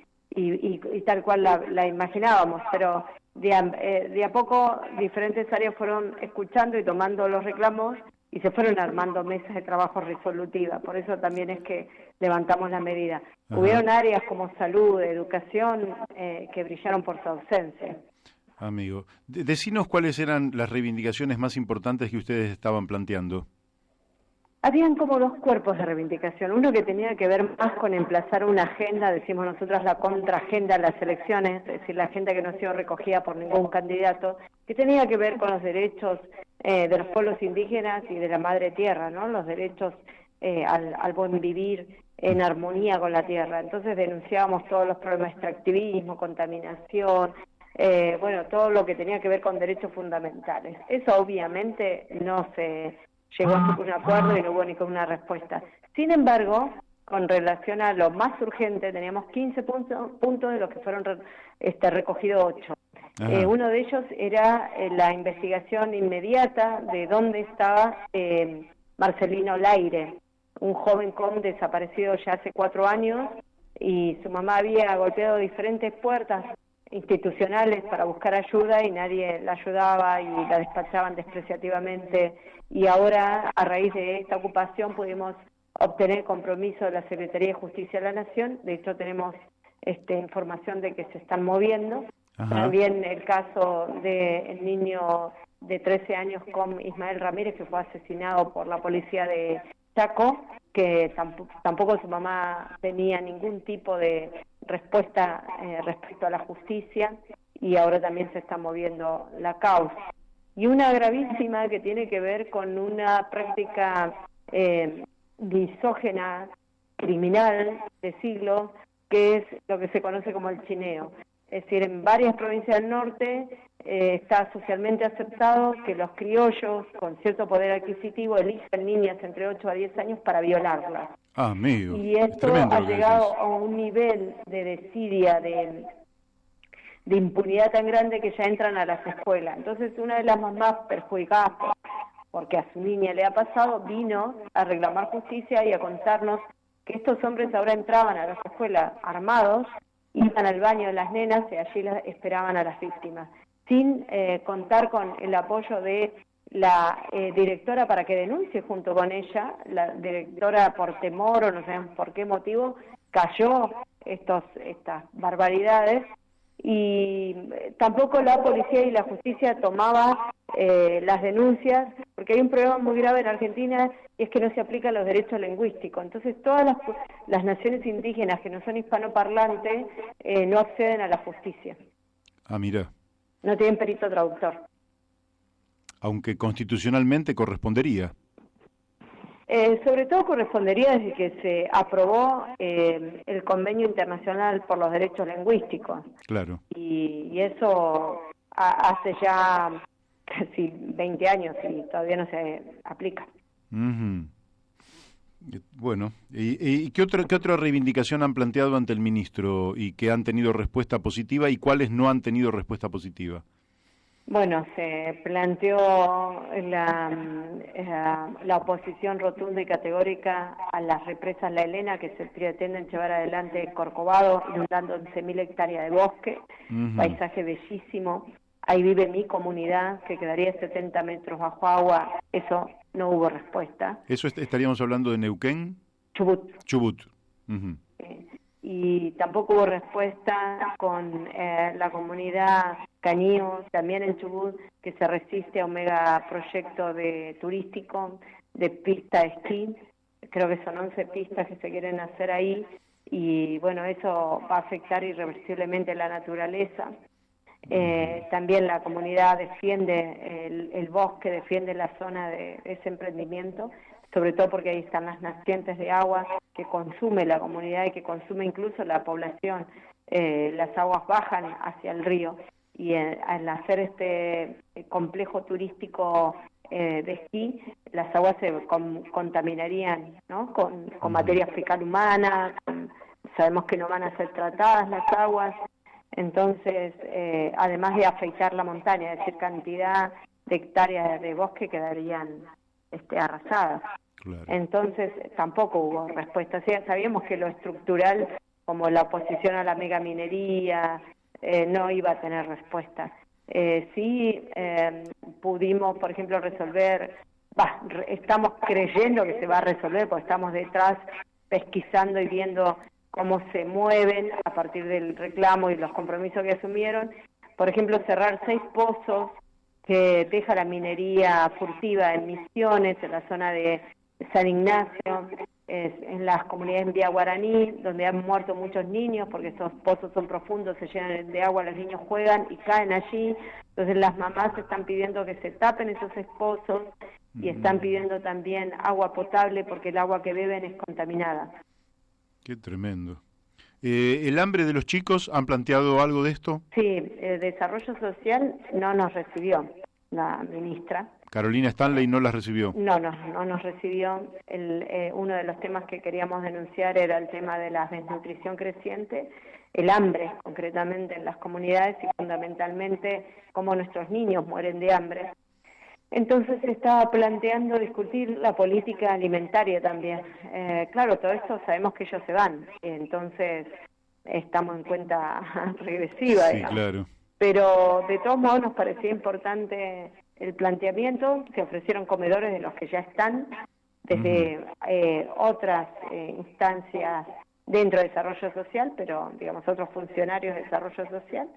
tal cual la imaginábamos, pero de a poco diferentes áreas fueron escuchando y tomando los reclamos y se fueron armando mesas de trabajo resolutivas. Por eso también es que levantamos la medida. Ajá. Hubieron áreas como salud, educación, que brillaron por su ausencia. Amigo, decinos cuáles eran las reivindicaciones más importantes que ustedes estaban planteando. Habían como dos cuerpos de reivindicación, uno que tenía que ver más con emplazar una agenda, decimos nosotros la contraagenda de las elecciones, es decir, la agenda que no ha sido recogida por ningún candidato, que tenía que ver con los derechos de los pueblos indígenas y de la madre tierra, ¿no? Los derechos al buen vivir en armonía con la tierra. Entonces denunciábamos todos los problemas de extractivismo, contaminación, bueno, todo lo que tenía que ver con derechos fundamentales. Eso obviamente no se llegó a un acuerdo y no hubo ninguna respuesta. Sin embargo, con relación a lo más urgente, teníamos 15 puntos de los que fueron recogidos 8. Uno de ellos era la investigación inmediata de dónde estaba Marcelino Laire, un joven con desaparecido ya hace 4 años, y su mamá había golpeado diferentes puertas institucionales para buscar ayuda y nadie la ayudaba y la despachaban despreciativamente, y ahora a raíz de esta ocupación pudimos obtener compromiso de la Secretaría de Justicia de la Nación. De hecho tenemos información de que se están moviendo. Ajá. También el caso del niño de 13 años con Ismael Ramírez, que fue asesinado por la policía de Chaco, que tampoco su mamá tenía ningún tipo de respuesta respecto a la justicia, y ahora también se está moviendo la causa. Y una gravísima que tiene que ver con una práctica misógena, criminal de siglos, que es lo que se conoce como el chineo. Es decir, en varias provincias del norte está socialmente aceptado que los criollos con cierto poder adquisitivo elijan niñas entre 8 a 10 años para violarlas. Ah, amigo. Y esto ha llegado a un nivel de desidia, de impunidad tan grande que ya entran a las escuelas. Entonces, una de las mamás perjudicadas porque a su niña le ha pasado, vino a reclamar justicia y a contarnos que estos hombres ahora entraban a las escuelas armados, iban al baño de las nenas y allí las esperaban a las víctimas, sin contar con el apoyo de la directora para que denuncie junto con ella. La directora, por temor o no sabemos por qué motivo, cayó estas barbaridades, y tampoco la policía y la justicia tomaba las denuncias, porque hay un problema muy grave en Argentina, y es que no se aplican los derechos lingüísticos. Entonces todas las naciones indígenas que no son hispanoparlantes no acceden a la justicia. Ah, mira. No tienen perito traductor. Aunque constitucionalmente correspondería. Sobre todo correspondería desde que se aprobó el Convenio Internacional por los Derechos Lingüísticos. Claro. Y eso hace ya casi 20 años y todavía no se aplica. Uh-huh. Bueno, ¿y qué otra reivindicación han planteado ante el ministro y que han tenido respuesta positiva, y cuáles no han tenido respuesta positiva? Bueno, se planteó la oposición rotunda y categórica a las represas La Elena, que se pretenden llevar adelante en Corcovado, inundando 11.000 hectáreas de bosque, paisaje bellísimo. Ahí vive mi comunidad, que quedaría 70 metros bajo agua. Eso no hubo respuesta. ¿Eso estaríamos hablando de Neuquén? Chubut. Chubut. Ujú. Y tampoco hubo respuesta con la comunidad Canío, también en Chubut, que se resiste a un megaproyecto turístico de pista de esquí. Creo que son 11 pistas que se quieren hacer ahí, y bueno, eso va a afectar irreversiblemente la naturaleza. También la comunidad defiende el bosque, defiende la zona de ese emprendimiento, sobre todo porque ahí están las nacientes de agua que consume la comunidad y que consume incluso la población. Las aguas bajan hacia el río, y al hacer este complejo turístico de esquí, las aguas se contaminarían, ¿no? con materia fecal humana, sabemos que no van a ser tratadas las aguas. Entonces, además de afectar la montaña, es decir, cantidad de hectáreas de bosque quedarían arrasadas. Claro. Entonces, tampoco hubo respuesta. O sea, sabíamos que lo estructural, como la oposición a la megaminería, no iba a tener respuesta. Sí pudimos, por ejemplo, estamos creyendo que se va a resolver, porque estamos detrás pesquisando y viendo cómo se mueven a partir del reclamo y los compromisos que asumieron. Por ejemplo, cerrar 6 pozos que deja la minería furtiva en Misiones, en la zona de San Ignacio, en las comunidades en Vía Guaraní, donde han muerto muchos niños, porque esos pozos son profundos, se llenan de agua, los niños juegan y caen allí. Entonces las mamás están pidiendo que se tapen esos pozos, y están pidiendo también agua potable, porque el agua que beben es contaminada. Qué tremendo. ¿El hambre de los chicos, han planteado algo de esto? Sí, Desarrollo Social no nos recibió la ministra. Carolina Stanley no las recibió. No nos recibió. Uno de los temas que queríamos denunciar era el tema de la desnutrición creciente, el hambre concretamente en las comunidades, y fundamentalmente cómo nuestros niños mueren de hambre. Entonces se estaba planteando discutir la política alimentaria también. Claro, todo esto sabemos que ellos se van, entonces estamos en cuenta regresiva. Sí, digamos. claro. Pero de todos modos nos parecía importante el planteamiento. Se ofrecieron comedores de los que ya están, desde otras instancias dentro de desarrollo social, pero digamos otros funcionarios de desarrollo social,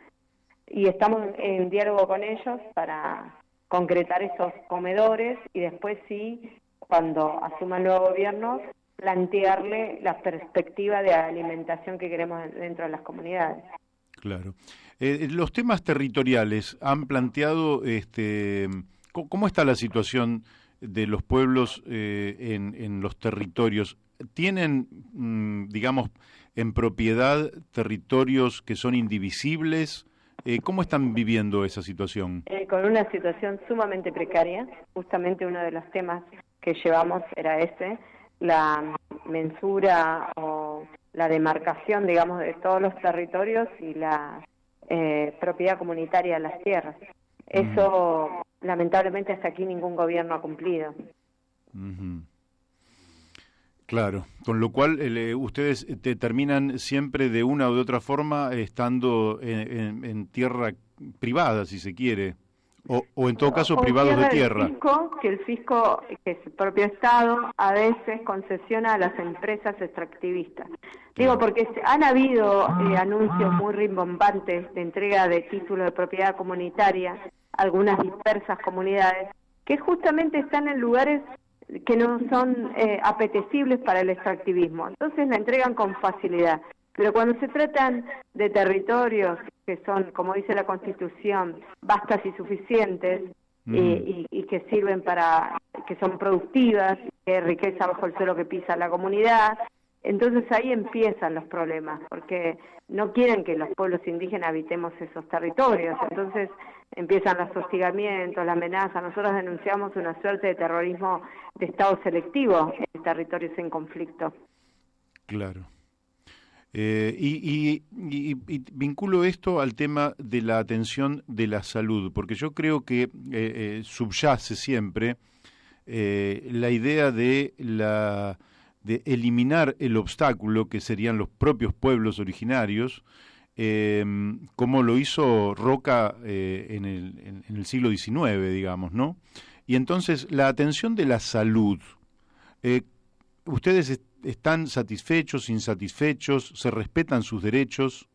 y estamos en diálogo con ellos para concretar esos comedores, y después sí, cuando asuma el nuevo gobierno, plantearle la perspectiva de alimentación que queremos dentro de las comunidades. Claro. Los temas territoriales, han planteado ¿cómo está la situación de los pueblos en los territorios? ¿Tienen, digamos, en propiedad territorios que son indivisibles? ¿Cómo están viviendo esa situación? Con una situación sumamente precaria. Justamente uno de los temas que llevamos era la mensura o la demarcación, digamos, de todos los territorios y la propiedad comunitaria de las tierras. Eso, lamentablemente, hasta aquí ningún gobierno ha cumplido. Claro, con lo cual ustedes terminan siempre de una u de otra forma estando en tierra privada, si se quiere, o en todo caso privados de tierra. Que el fisco, que es el propio Estado, a veces concesiona a las empresas extractivistas. Digo, porque han habido anuncios muy rimbombantes de entrega de títulos de propiedad comunitaria a algunas dispersas comunidades, que justamente están en lugares que no son apetecibles para el extractivismo. Entonces la entregan con facilidad. Pero cuando se tratan de territorios que son, como dice la Constitución, vastas y suficientes, y que sirven que son productivas, que hay riqueza bajo el suelo que pisa la comunidad, entonces ahí empiezan los problemas, porque no quieren que los pueblos indígenas habitemos esos territorios. Entonces empiezan los hostigamientos, la amenaza. Nosotros denunciamos una suerte de terrorismo de estado selectivo en territorios en conflicto. Claro. Y vinculo esto al tema de la atención de la salud, porque yo creo que subyace siempre la idea de eliminar el obstáculo que serían los propios pueblos originarios, como lo hizo Roca en el siglo XIX, digamos, ¿no? Y entonces la atención de la salud, ustedes ¿Están satisfechos, insatisfechos? ¿Se respetan sus derechos?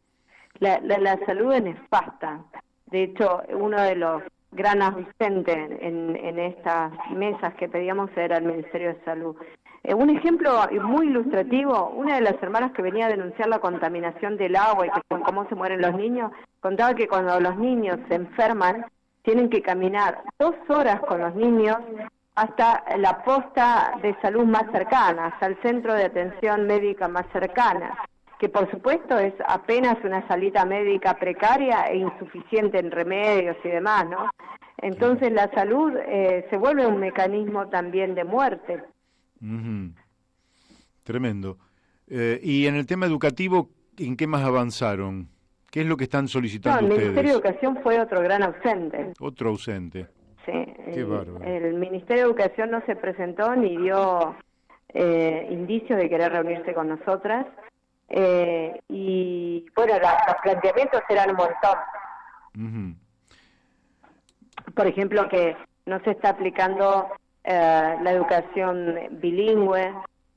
La salud es nefasta. De hecho, uno de los gran ausentes en estas mesas que pedíamos era el Ministerio de Salud. Un ejemplo muy ilustrativo, una de las hermanas que venía a denunciar la contaminación del agua y cómo se mueren los niños, contaba que cuando los niños se enferman, tienen que caminar 2 horas con los niños hasta la posta de salud más cercana, hasta el centro de atención médica más cercana, que por supuesto es apenas una salita médica precaria e insuficiente en remedios y demás, ¿no? Entonces la salud se vuelve un mecanismo también de muerte. Uh-huh. Tremendo. Y en el tema educativo, ¿en qué más avanzaron? ¿Qué es lo que están solicitando ustedes? El Ministerio de Educación fue otro gran ausente. Otro ausente. Sí. Qué bárbaro. El Ministerio de Educación no se presentó ni dio indicios de querer reunirse con nosotras. Y bueno, los planteamientos eran un montón. Uh-huh. Por ejemplo, que no se está aplicando la educación bilingüe,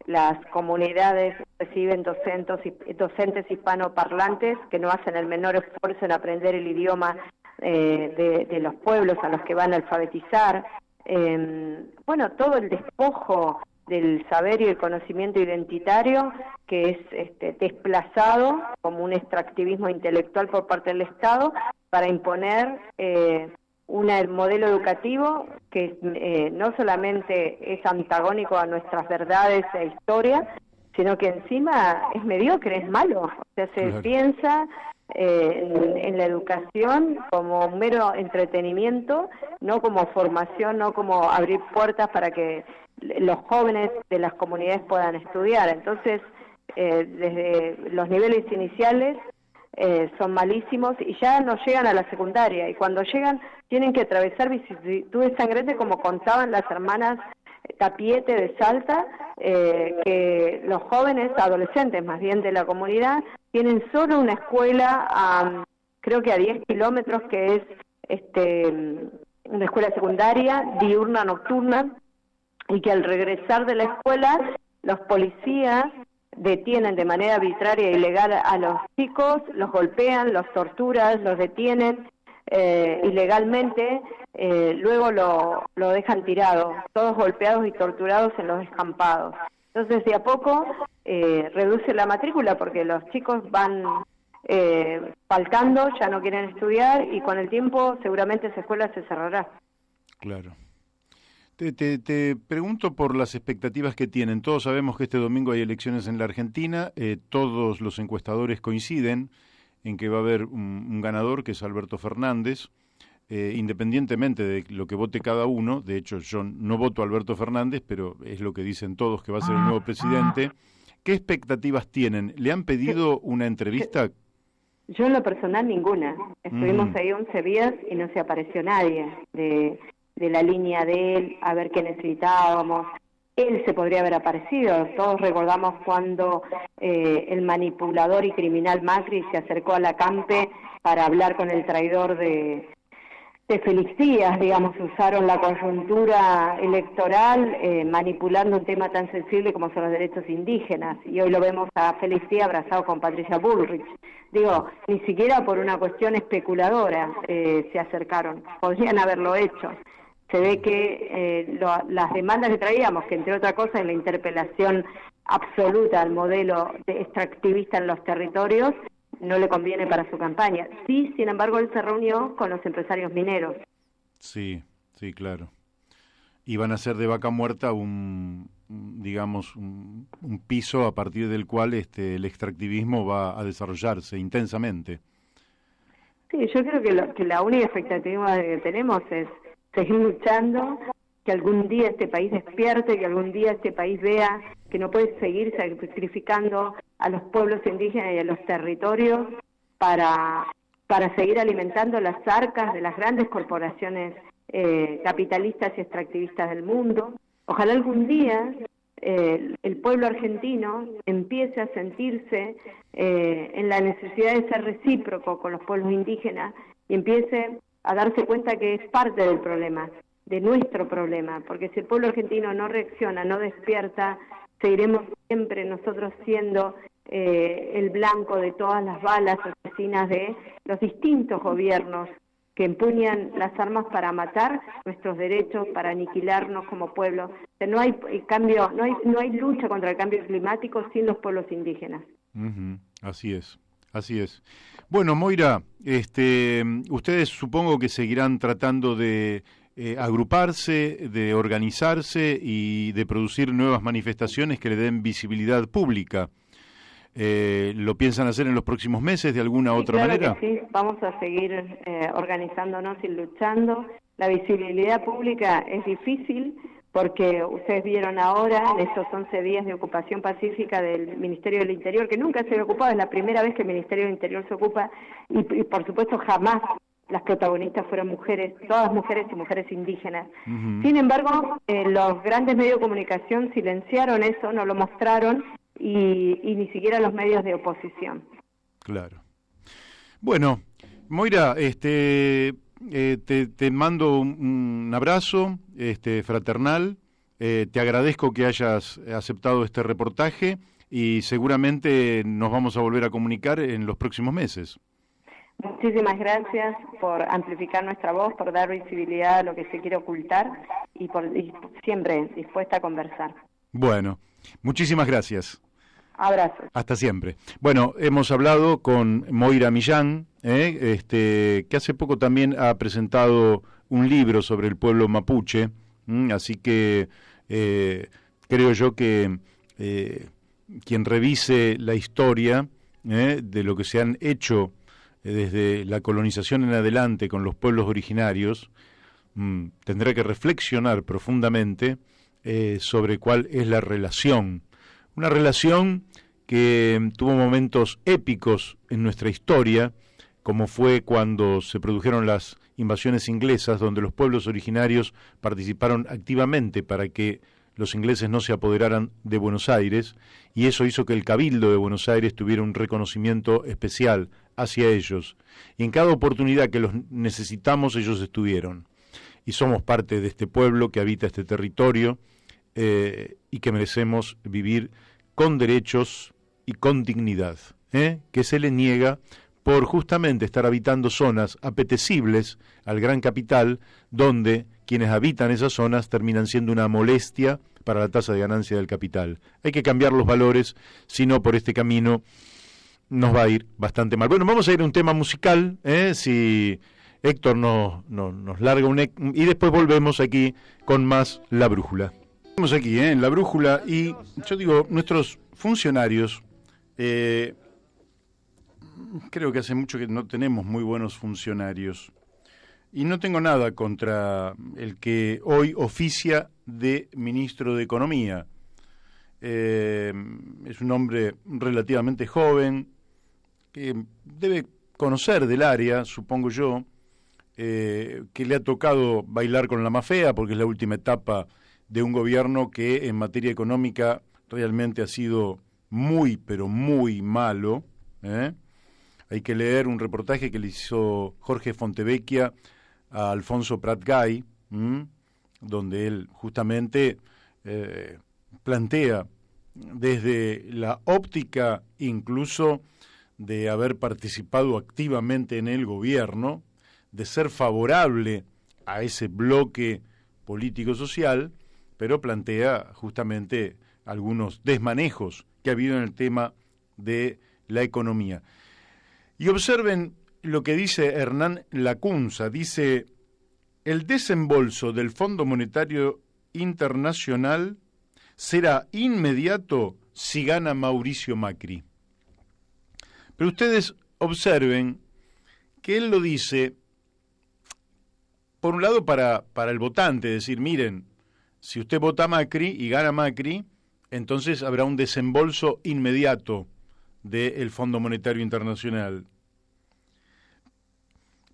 las comunidades reciben docentes hispanoparlantes que no hacen el menor esfuerzo en aprender el idioma de los pueblos a los que van a alfabetizar. Bueno, todo el despojo del saber y el conocimiento identitario que es desplazado como un extractivismo intelectual por parte del Estado para imponer un modelo educativo que no solamente es antagónico a nuestras verdades e historia, sino que encima es mediocre, es malo. O sea, se piensa en la educación como un mero entretenimiento, no como formación, no como abrir puertas para que los jóvenes de las comunidades puedan estudiar. Entonces, desde los niveles iniciales son malísimos y ya no llegan a la secundaria, y cuando llegan tienen que atravesar vicisitudes sangrantes, como contaban las hermanas Tapiete de Salta, que los jóvenes, adolescentes más bien de la comunidad, tienen solo una escuela creo que a 10 kilómetros, que es una escuela secundaria diurna, nocturna, y que al regresar de la escuela los policías detienen de manera arbitraria e ilegal a los chicos, los golpean, los torturan, los detienen ilegalmente, luego lo dejan tirado, todos golpeados y torturados en los descampados. Entonces, de a poco reduce la matrícula porque los chicos van faltando, ya no quieren estudiar, y con el tiempo seguramente esa escuela se cerrará. Claro. Te pregunto por las expectativas que tienen. Todos sabemos que este domingo hay elecciones en la Argentina. Todos los encuestadores coinciden en que va a haber un ganador, que es Alberto Fernández, independientemente de lo que vote cada uno. De hecho, yo no voto a Alberto Fernández, pero es lo que dicen todos, que va a ser el nuevo presidente. ¿Qué expectativas tienen? ¿Le han pedido una entrevista? Yo en lo personal ninguna. Estuvimos ahí 11 días y no se apareció nadie de la línea de él, a ver qué necesitábamos. Él se podría haber aparecido. Todos recordamos cuando el manipulador y criminal Macri se acercó a la Campe para hablar con el traidor de Félix Díaz, digamos, usaron la coyuntura electoral manipulando un tema tan sensible como son los derechos indígenas, y hoy lo vemos a Félix Díaz abrazado con Patricia Bullrich. Digo, ni siquiera por una cuestión especuladora se acercaron, podrían haberlo hecho. Se ve que las demandas que traíamos, que entre otras cosas es la interpelación absoluta al modelo extractivista en los territorios, no le conviene para su campaña. Sí, sin embargo, él se reunió con los empresarios mineros. Sí, sí, claro. Y van a hacer de Vaca Muerta un piso a partir del cual el extractivismo va a desarrollarse intensamente. Sí, yo creo que la única expectativa que tenemos es seguir luchando, que algún día este país despierte, que algún día este país vea que no puede seguir sacrificando a los pueblos indígenas y a los territorios para seguir alimentando las arcas de las grandes corporaciones capitalistas y extractivistas del mundo. Ojalá algún día el pueblo argentino empiece a sentirse en la necesidad de ser recíproco con los pueblos indígenas y empiece a darse cuenta que es parte del problema, de nuestro problema, porque si el pueblo argentino no reacciona, no despierta, seguiremos siempre nosotros siendo el blanco de todas las balas asesinas de los distintos gobiernos que empuñan las armas para matar nuestros derechos, para aniquilarnos como pueblo. O sea, no hay cambio, no hay lucha contra el cambio climático sin los pueblos indígenas. Así es, así es. Bueno, Moira, ustedes supongo que seguirán tratando de agruparse, de organizarse y de producir nuevas manifestaciones que le den visibilidad pública. ¿Lo piensan hacer en los próximos meses de alguna otra manera? Que sí, vamos a seguir organizándonos y luchando. La visibilidad pública es difícil porque ustedes vieron ahora en estos 11 días de ocupación pacífica del Ministerio del Interior, que nunca se había ocupado, es la primera vez que el Ministerio del Interior se ocupa, y por supuesto jamás las protagonistas fueron mujeres, todas mujeres y mujeres indígenas. Sin embargo, los grandes medios de comunicación silenciaron eso, no lo mostraron, y ni siquiera los medios de oposición. Claro. Bueno, Moira, te mando un abrazo fraternal, te agradezco que hayas aceptado este reportaje y seguramente nos vamos a volver a comunicar en los próximos meses. Muchísimas gracias por amplificar nuestra voz, por dar visibilidad a lo que se quiere ocultar y siempre dispuesta a conversar. Bueno, muchísimas gracias. Abrazos. Hasta siempre. Bueno, hemos hablado con Moira Millán, que hace poco también ha presentado un libro sobre el pueblo mapuche, así que creo yo que quien revise la historia de lo que se han hecho desde la colonización en adelante con los pueblos originarios, tendrá que reflexionar profundamente sobre cuál es la relación. Una relación que tuvo momentos épicos en nuestra historia, como fue cuando se produjeron las invasiones inglesas, donde los pueblos originarios participaron activamente para que los ingleses no se apoderaran de Buenos Aires, y eso hizo que el Cabildo de Buenos Aires tuviera un reconocimiento especial hacia ellos. Y en cada oportunidad que los necesitamos, ellos estuvieron. Y somos parte de este pueblo que habita este territorio, y que merecemos vivir con derechos y con dignidad, que se le niega por justamente estar habitando zonas apetecibles al gran capital, donde quienes habitan esas zonas terminan siendo una molestia para la tasa de ganancia del capital. Hay que cambiar los valores, si no por este camino nos va a ir bastante mal. Bueno, vamos a ir a un tema musical, si Héctor nos larga y después volvemos aquí con más La Brújula. Estamos aquí en La Brújula y yo digo, nuestros funcionarios, creo que hace mucho que no tenemos muy buenos funcionarios y no tengo nada contra el que hoy oficia de ministro de Economía. Es un hombre relativamente joven que debe conocer del área, supongo yo, que le ha tocado bailar con la más fea porque es la última etapa de un gobierno que en materia económica realmente ha sido muy, pero muy malo. Hay que leer un reportaje que le hizo Jorge Fontevecchia a Alfonso Prat-Gay, donde él justamente plantea desde la óptica incluso de haber participado activamente en el gobierno, de ser favorable a ese bloque político-social, pero plantea justamente algunos desmanejos que ha habido en el tema de la economía. Y observen lo que dice Hernán Lacunza, dice: el desembolso del Fondo Monetario Internacional será inmediato si gana Mauricio Macri. Pero ustedes observen que él lo dice, por un lado para el votante, decir, miren, si usted vota Macri y gana Macri, entonces habrá un desembolso inmediato del Fondo Monetario Internacional.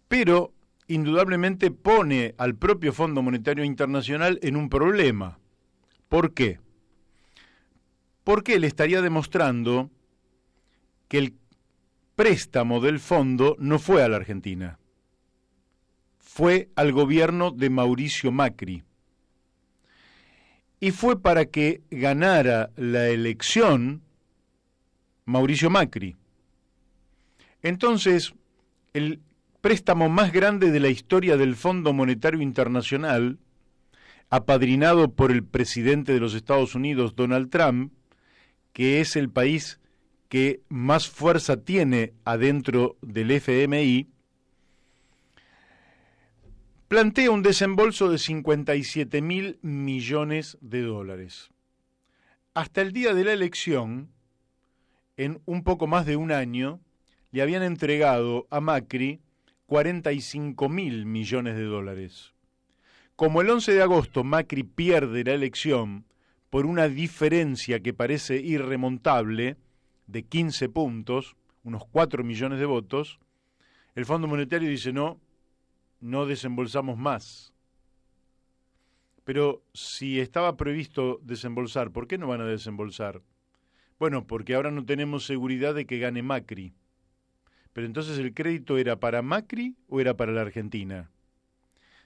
Pero indudablemente pone al propio Fondo Monetario Internacional en un problema. ¿Por qué? Porque él estaría demostrando que el préstamo del fondo no fue a la Argentina, fue al gobierno de Mauricio Macri. y fue para que ganara la elección Mauricio Macri. Entonces, el préstamo más grande de la historia del Fondo Monetario Internacional, apadrinado por el presidente de los Estados Unidos, Donald Trump, que es el país que más fuerza tiene adentro del FMI, plantea un desembolso de 57.000 millones de dólares. Hasta el día de la elección, en un poco más de un año, le habían entregado a Macri 45.000 millones de dólares. Como el 11 de agosto Macri pierde la elección por una diferencia que parece irremontable de 15 puntos, unos 4 millones de votos, el Fondo Monetario dice no desembolsamos más. Pero si estaba previsto desembolsar, ¿por qué no van a desembolsar? Bueno, porque ahora no tenemos seguridad de que gane Macri. Pero entonces, ¿el crédito era para Macri o era para la Argentina?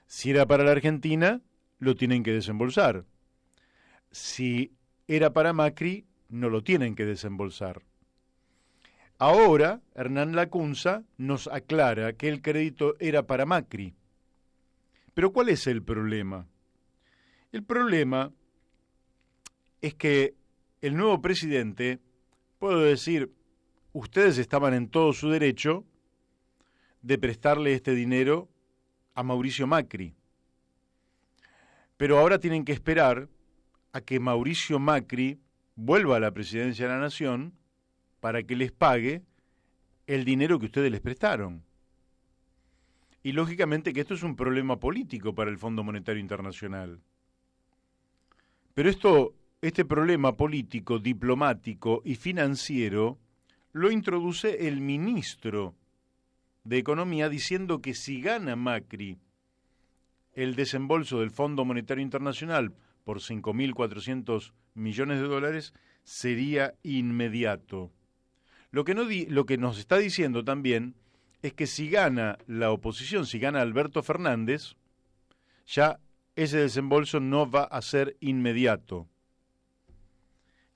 Si era para la Argentina, lo tienen que desembolsar. Si era para Macri, no lo tienen que desembolsar. Ahora, Hernán Lacunza nos aclara que el crédito era para Macri. Pero ¿cuál es el problema? El problema es que el nuevo presidente, puedo decir, ustedes estaban en todo su derecho de prestarle este dinero a Mauricio Macri. Pero ahora tienen que esperar a que Mauricio Macri vuelva a la presidencia de la Nación para que les pague el dinero que ustedes les prestaron. Y lógicamente que esto es un problema político para el Fondo Monetario Internacional. Pero este problema político, diplomático y financiero lo introduce el ministro de Economía diciendo que si gana Macri el desembolso del Fondo Monetario Internacional por 5.400 millones de dólares sería inmediato. Lo que nos está diciendo también es que si gana la oposición, si gana Alberto Fernández, ya ese desembolso no va a ser inmediato.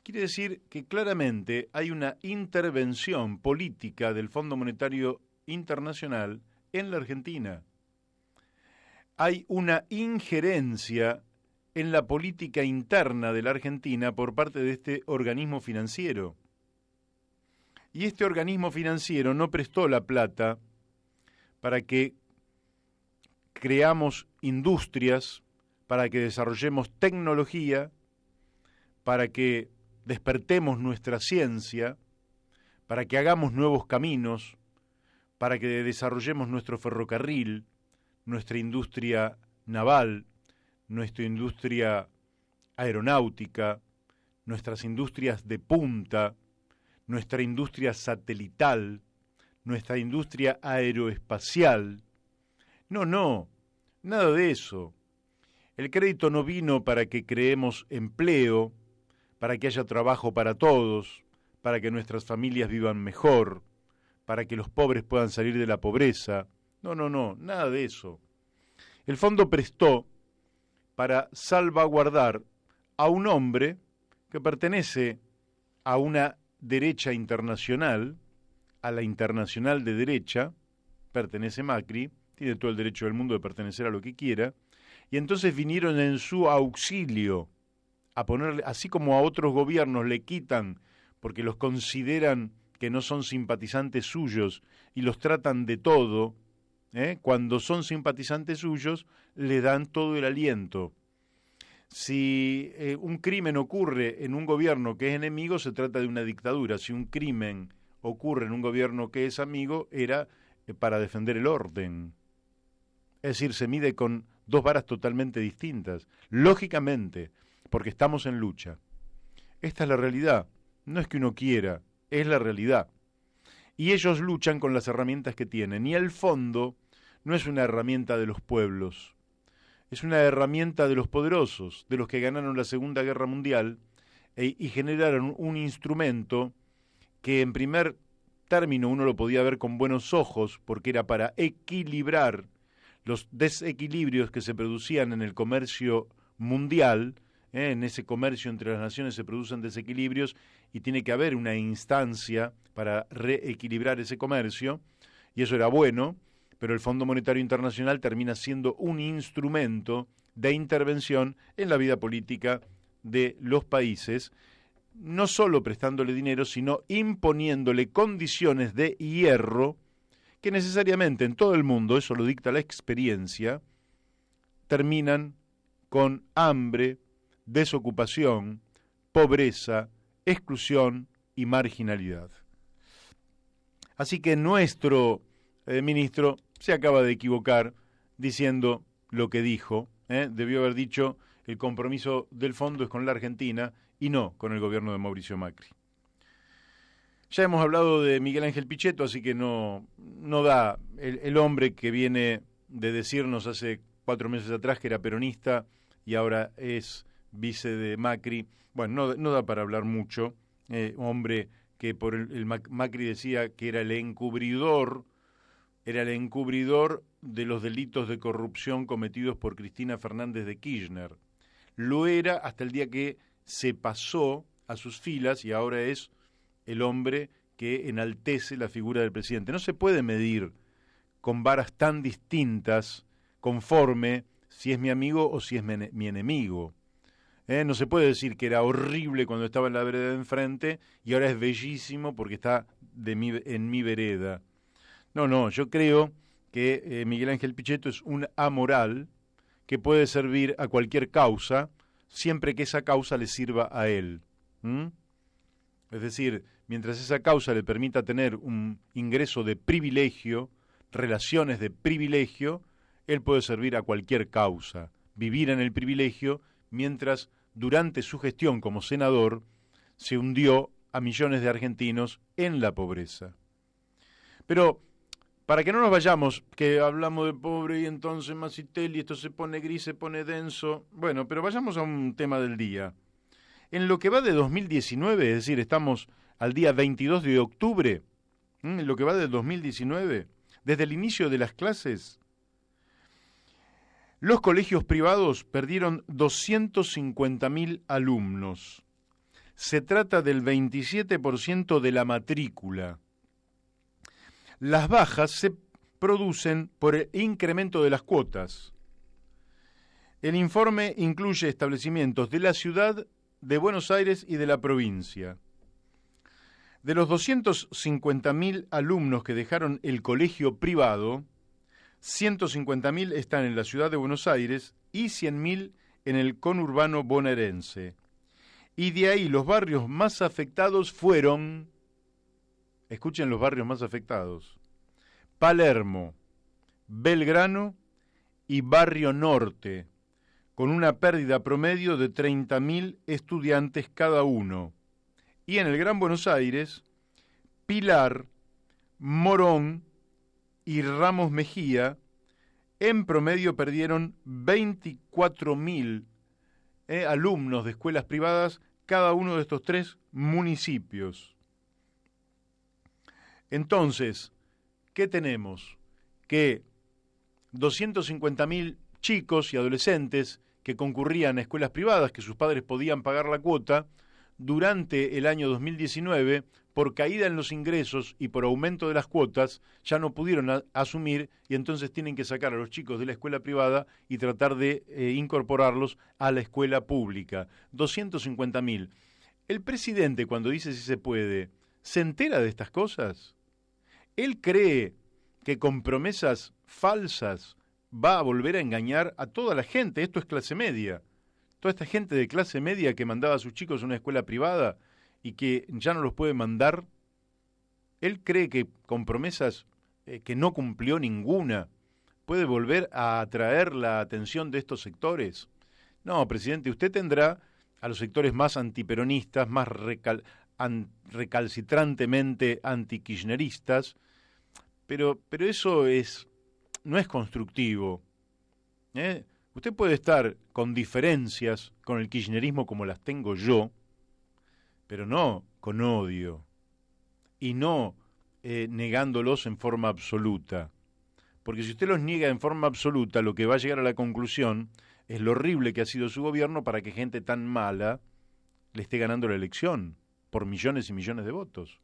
Quiere decir que claramente hay una intervención política del Fondo Monetario Internacional en la Argentina. Hay una injerencia en la política interna de la Argentina por parte de este organismo financiero. Y este organismo financiero no prestó la plata para que creamos industrias, para que desarrollemos tecnología, para que despertemos nuestra ciencia, para que hagamos nuevos caminos, para que desarrollemos nuestro ferrocarril, nuestra industria naval, nuestra industria aeronáutica, nuestras industrias de punta, nuestra industria satelital, nuestra industria aeroespacial. No, nada de eso. El crédito no vino para que creemos empleo, para que haya trabajo para todos, para que nuestras familias vivan mejor, para que los pobres puedan salir de la pobreza. No, nada de eso. El fondo prestó para salvaguardar a un hombre que pertenece a una derecha internacional, a la internacional de derecha, pertenece Macri, tiene todo el derecho del mundo de pertenecer a lo que quiera, y entonces vinieron en su auxilio a ponerle, así como a otros gobiernos le quitan porque los consideran que no son simpatizantes suyos y los tratan de todo, cuando son simpatizantes suyos le dan todo el aliento. Si un crimen ocurre en un gobierno que es enemigo, se trata de una dictadura. Si un crimen ocurre en un gobierno que es amigo, era para defender el orden. Es decir, se mide con dos varas totalmente distintas, lógicamente, porque estamos en lucha. Esta es la realidad, no es que uno quiera, es la realidad. Y ellos luchan con las herramientas que tienen, y el fondo no es una herramienta de los pueblos, es una herramienta de los poderosos, de los que ganaron la Segunda Guerra Mundial y generaron un instrumento que en primer término uno lo podía ver con buenos ojos, porque era para equilibrar los desequilibrios que se producían en el comercio mundial, En ese comercio entre las naciones se producen desequilibrios y tiene que haber una instancia para reequilibrar ese comercio, y eso era bueno, pero el Fondo Monetario Internacional termina siendo un instrumento de intervención en la vida política de los países, no solo prestándole dinero, sino imponiéndole condiciones de hierro que necesariamente en todo el mundo, eso lo dicta la experiencia, terminan con hambre, desocupación, pobreza, exclusión y marginalidad. Así que nuestro ministro se acaba de equivocar diciendo lo que dijo. Debió haber dicho: el compromiso del fondo es con la Argentina y no con el gobierno de Mauricio Macri. Ya hemos hablado de Miguel Ángel Pichetto, así que no da el hombre que viene de decirnos hace 4 meses atrás que era peronista y ahora es vice de Macri. Bueno, no da para hablar mucho. Hombre que por el Macri decía que era el encubridor de los delitos de corrupción cometidos por Cristina Fernández de Kirchner. Lo era hasta el día que se pasó a sus filas y ahora es el hombre que enaltece la figura del presidente. No se puede medir con varas tan distintas conforme si es mi amigo o si es mi enemigo. No se puede decir que era horrible cuando estaba en la vereda de enfrente y ahora es bellísimo porque está en mi vereda. No, yo creo que Miguel Ángel Pichetto es un amoral que puede servir a cualquier causa siempre que esa causa le sirva a él. Es decir, mientras esa causa le permita tener un ingreso de privilegio, relaciones de privilegio, él puede servir a cualquier causa, vivir en el privilegio, mientras durante su gestión como senador se hundió a millones de argentinos en la pobreza. Pero para que no nos vayamos, que hablamos de pobre y entonces Masitelli, esto se pone gris, se pone denso, bueno, pero vayamos a un tema del día. En lo que va de 2019, es decir, estamos al día 22 de octubre, en lo que va de 2019, desde el inicio de las clases, los colegios privados perdieron 250.000 alumnos. Se trata del 27% de la matrícula. Las bajas se producen por el incremento de las cuotas. El informe incluye establecimientos de la ciudad, de Buenos Aires y de la provincia. De los 250.000 alumnos que dejaron el colegio privado, 150.000 están en la ciudad de Buenos Aires y 100.000 en el conurbano bonaerense. Y de ahí los barrios más afectados fueron, escuchen los barrios más afectados, Palermo, Belgrano y Barrio Norte, con una pérdida promedio de 30.000 estudiantes cada uno. Y en el Gran Buenos Aires, Pilar, Morón y Ramos Mejía, en promedio perdieron 24.000 alumnos de escuelas privadas cada uno de estos 3 municipios. Entonces, ¿qué tenemos? Que 250.000 chicos y adolescentes que concurrían a escuelas privadas, que sus padres podían pagar la cuota, durante el año 2019, por caída en los ingresos y por aumento de las cuotas, ya no pudieron asumir y entonces tienen que sacar a los chicos de la escuela privada y tratar de incorporarlos a la escuela pública. 250.000. El presidente, cuando dice si se puede, ¿se entera de estas cosas? ¿Él cree que con promesas falsas va a volver a engañar a toda la gente? Esto es clase media. Toda esta gente de clase media que mandaba a sus chicos a una escuela privada y que ya no los puede mandar, ¿él cree que con promesas que no cumplió ninguna puede volver a atraer la atención de estos sectores? No, presidente, usted tendrá a los sectores más antiperonistas, más recalcitrantemente antikirchneristas, pero eso no es constructivo. Usted puede estar con diferencias con el kirchnerismo como las tengo yo, pero no con odio, y no negándolos en forma absoluta. Porque si usted los niega en forma absoluta, lo que va a llegar a la conclusión es lo horrible que ha sido su gobierno para que gente tan mala le esté ganando la elección por millones y millones de votos.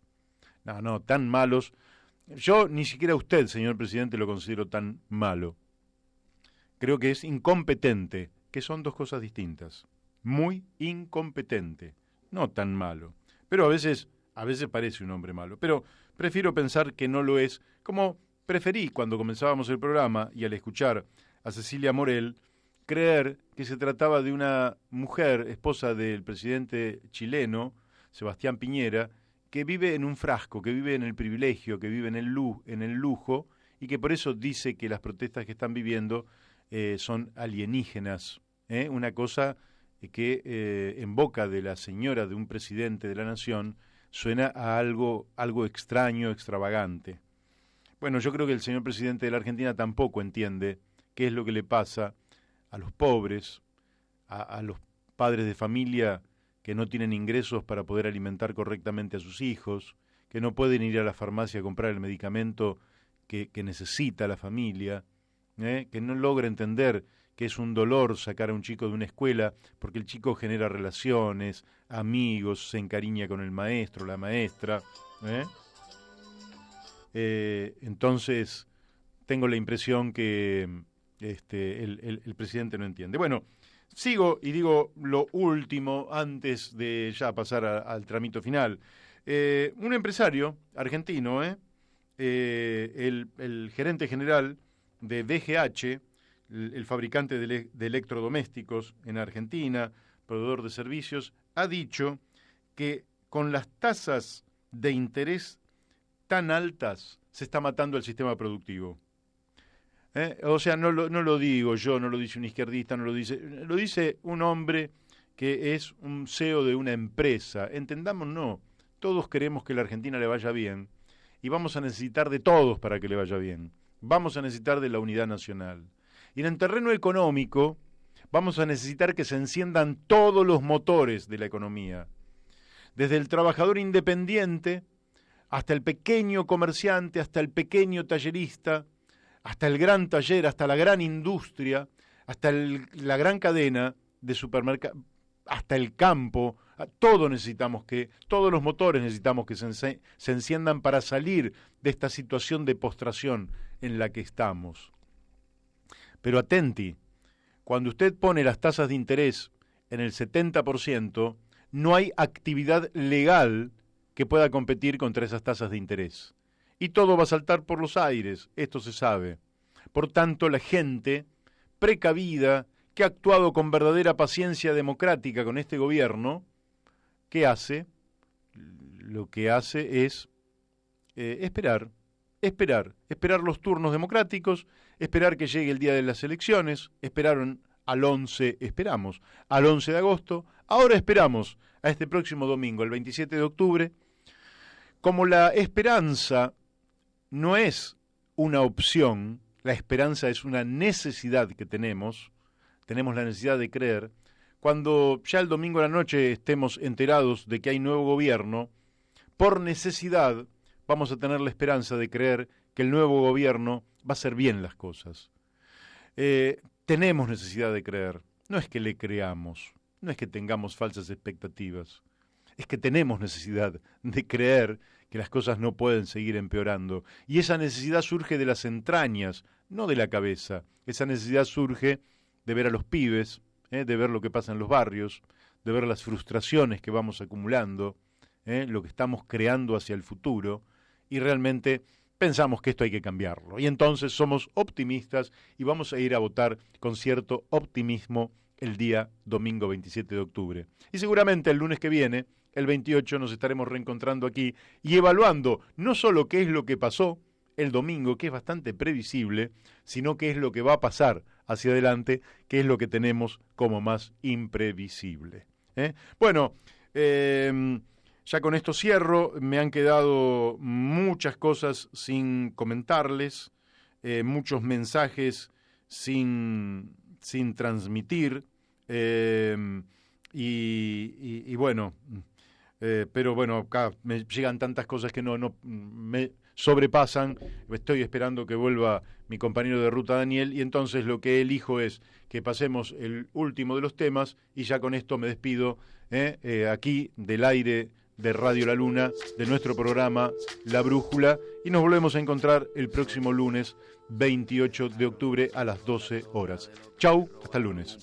No, tan malos. Yo ni siquiera a usted, señor presidente, lo considero tan malo. Creo que es incompetente, que son dos cosas distintas. Muy incompetente, no tan malo. Pero a veces parece un hombre malo. Pero prefiero pensar que no lo es, como preferí cuando comenzábamos el programa y al escuchar a Cecilia Morel, creer que se trataba de una mujer, esposa del presidente chileno, Sebastián Piñera, que vive en un frasco, que vive en el privilegio, que vive en el lujo, y que por eso dice que las protestas que están viviendo son alienígenas. Una cosa que en boca de la señora de un presidente de la nación suena a algo extraño, extravagante. Bueno, yo creo que el señor presidente de la Argentina tampoco entiende qué es lo que le pasa a los pobres, a los padres de familia que no tienen ingresos para poder alimentar correctamente a sus hijos, que no pueden ir a la farmacia a comprar el medicamento que necesita la familia, que no logra entender que es un dolor sacar a un chico de una escuela porque el chico genera relaciones, amigos, se encariña con el maestro, la maestra. Entonces, tengo la impresión que el presidente no entiende. Bueno, sigo y digo lo último antes de ya pasar al trámite final. Un empresario argentino, el gerente general de DGH, el fabricante de electrodomésticos en Argentina, proveedor de servicios, ha dicho que con las tasas de interés tan altas se está matando el sistema productivo. O sea, no lo digo yo, no lo dice un izquierdista, lo dice un hombre que es un CEO de una empresa. Entendamos, no, todos queremos que la Argentina le vaya bien y vamos a necesitar de todos para que le vaya bien. Vamos a necesitar de la unidad nacional. Y en el terreno económico vamos a necesitar que se enciendan todos los motores de la economía. Desde el trabajador independiente hasta el pequeño comerciante, hasta el pequeño tallerista, hasta el gran taller, hasta la gran industria, hasta la gran cadena de supermercados, hasta el campo, todos los motores necesitamos que se enciendan para salir de esta situación de postración en la que estamos. Pero atenti, cuando usted pone las tasas de interés en el 70%, no hay actividad legal que pueda competir contra esas tasas de interés. Y todo va a saltar por los aires, esto se sabe. Por tanto, la gente precavida, que ha actuado con verdadera paciencia democrática con este gobierno, ¿qué hace? Lo que hace es esperar los turnos democráticos, esperar que llegue el día de las elecciones, esperamos al 11 de agosto, ahora esperamos a este próximo domingo, el 27 de octubre. Como la esperanza no es una opción, la esperanza es una necesidad que tenemos la necesidad de creer. Cuando ya el domingo a la noche estemos enterados de que hay nuevo gobierno, por necesidad vamos a tener la esperanza de creer que el nuevo gobierno va a hacer bien las cosas. Tenemos necesidad de creer, no es que le creamos, no es que tengamos falsas expectativas, es que tenemos necesidad de creer que las cosas no pueden seguir empeorando. Y esa necesidad surge de las entrañas, no de la cabeza. Esa necesidad surge de ver a los pibes, de ver lo que pasa en los barrios, de ver las frustraciones que vamos acumulando, lo que estamos creando hacia el futuro, y realmente pensamos que esto hay que cambiarlo. Y entonces somos optimistas y vamos a ir a votar con cierto optimismo el día domingo 27 de octubre. Y seguramente el lunes que viene, el 28, nos estaremos reencontrando aquí y evaluando no solo qué es lo que pasó el domingo, que es bastante previsible, sino qué es lo que va a pasar hacia adelante, qué es lo que tenemos como más imprevisible. Bueno, ya con esto cierro, me han quedado muchas cosas sin comentarles, muchos mensajes sin transmitir, y bueno, pero bueno, acá me llegan tantas cosas que no sobrepasan. Estoy esperando que vuelva mi compañero de ruta Daniel, y entonces lo que elijo es que pasemos el último de los temas y ya con esto me despido aquí del aire de Radio La Luna, de nuestro programa La Brújula, y nos volvemos a encontrar el próximo lunes 28 de octubre a las 12 horas. Chau, hasta el lunes.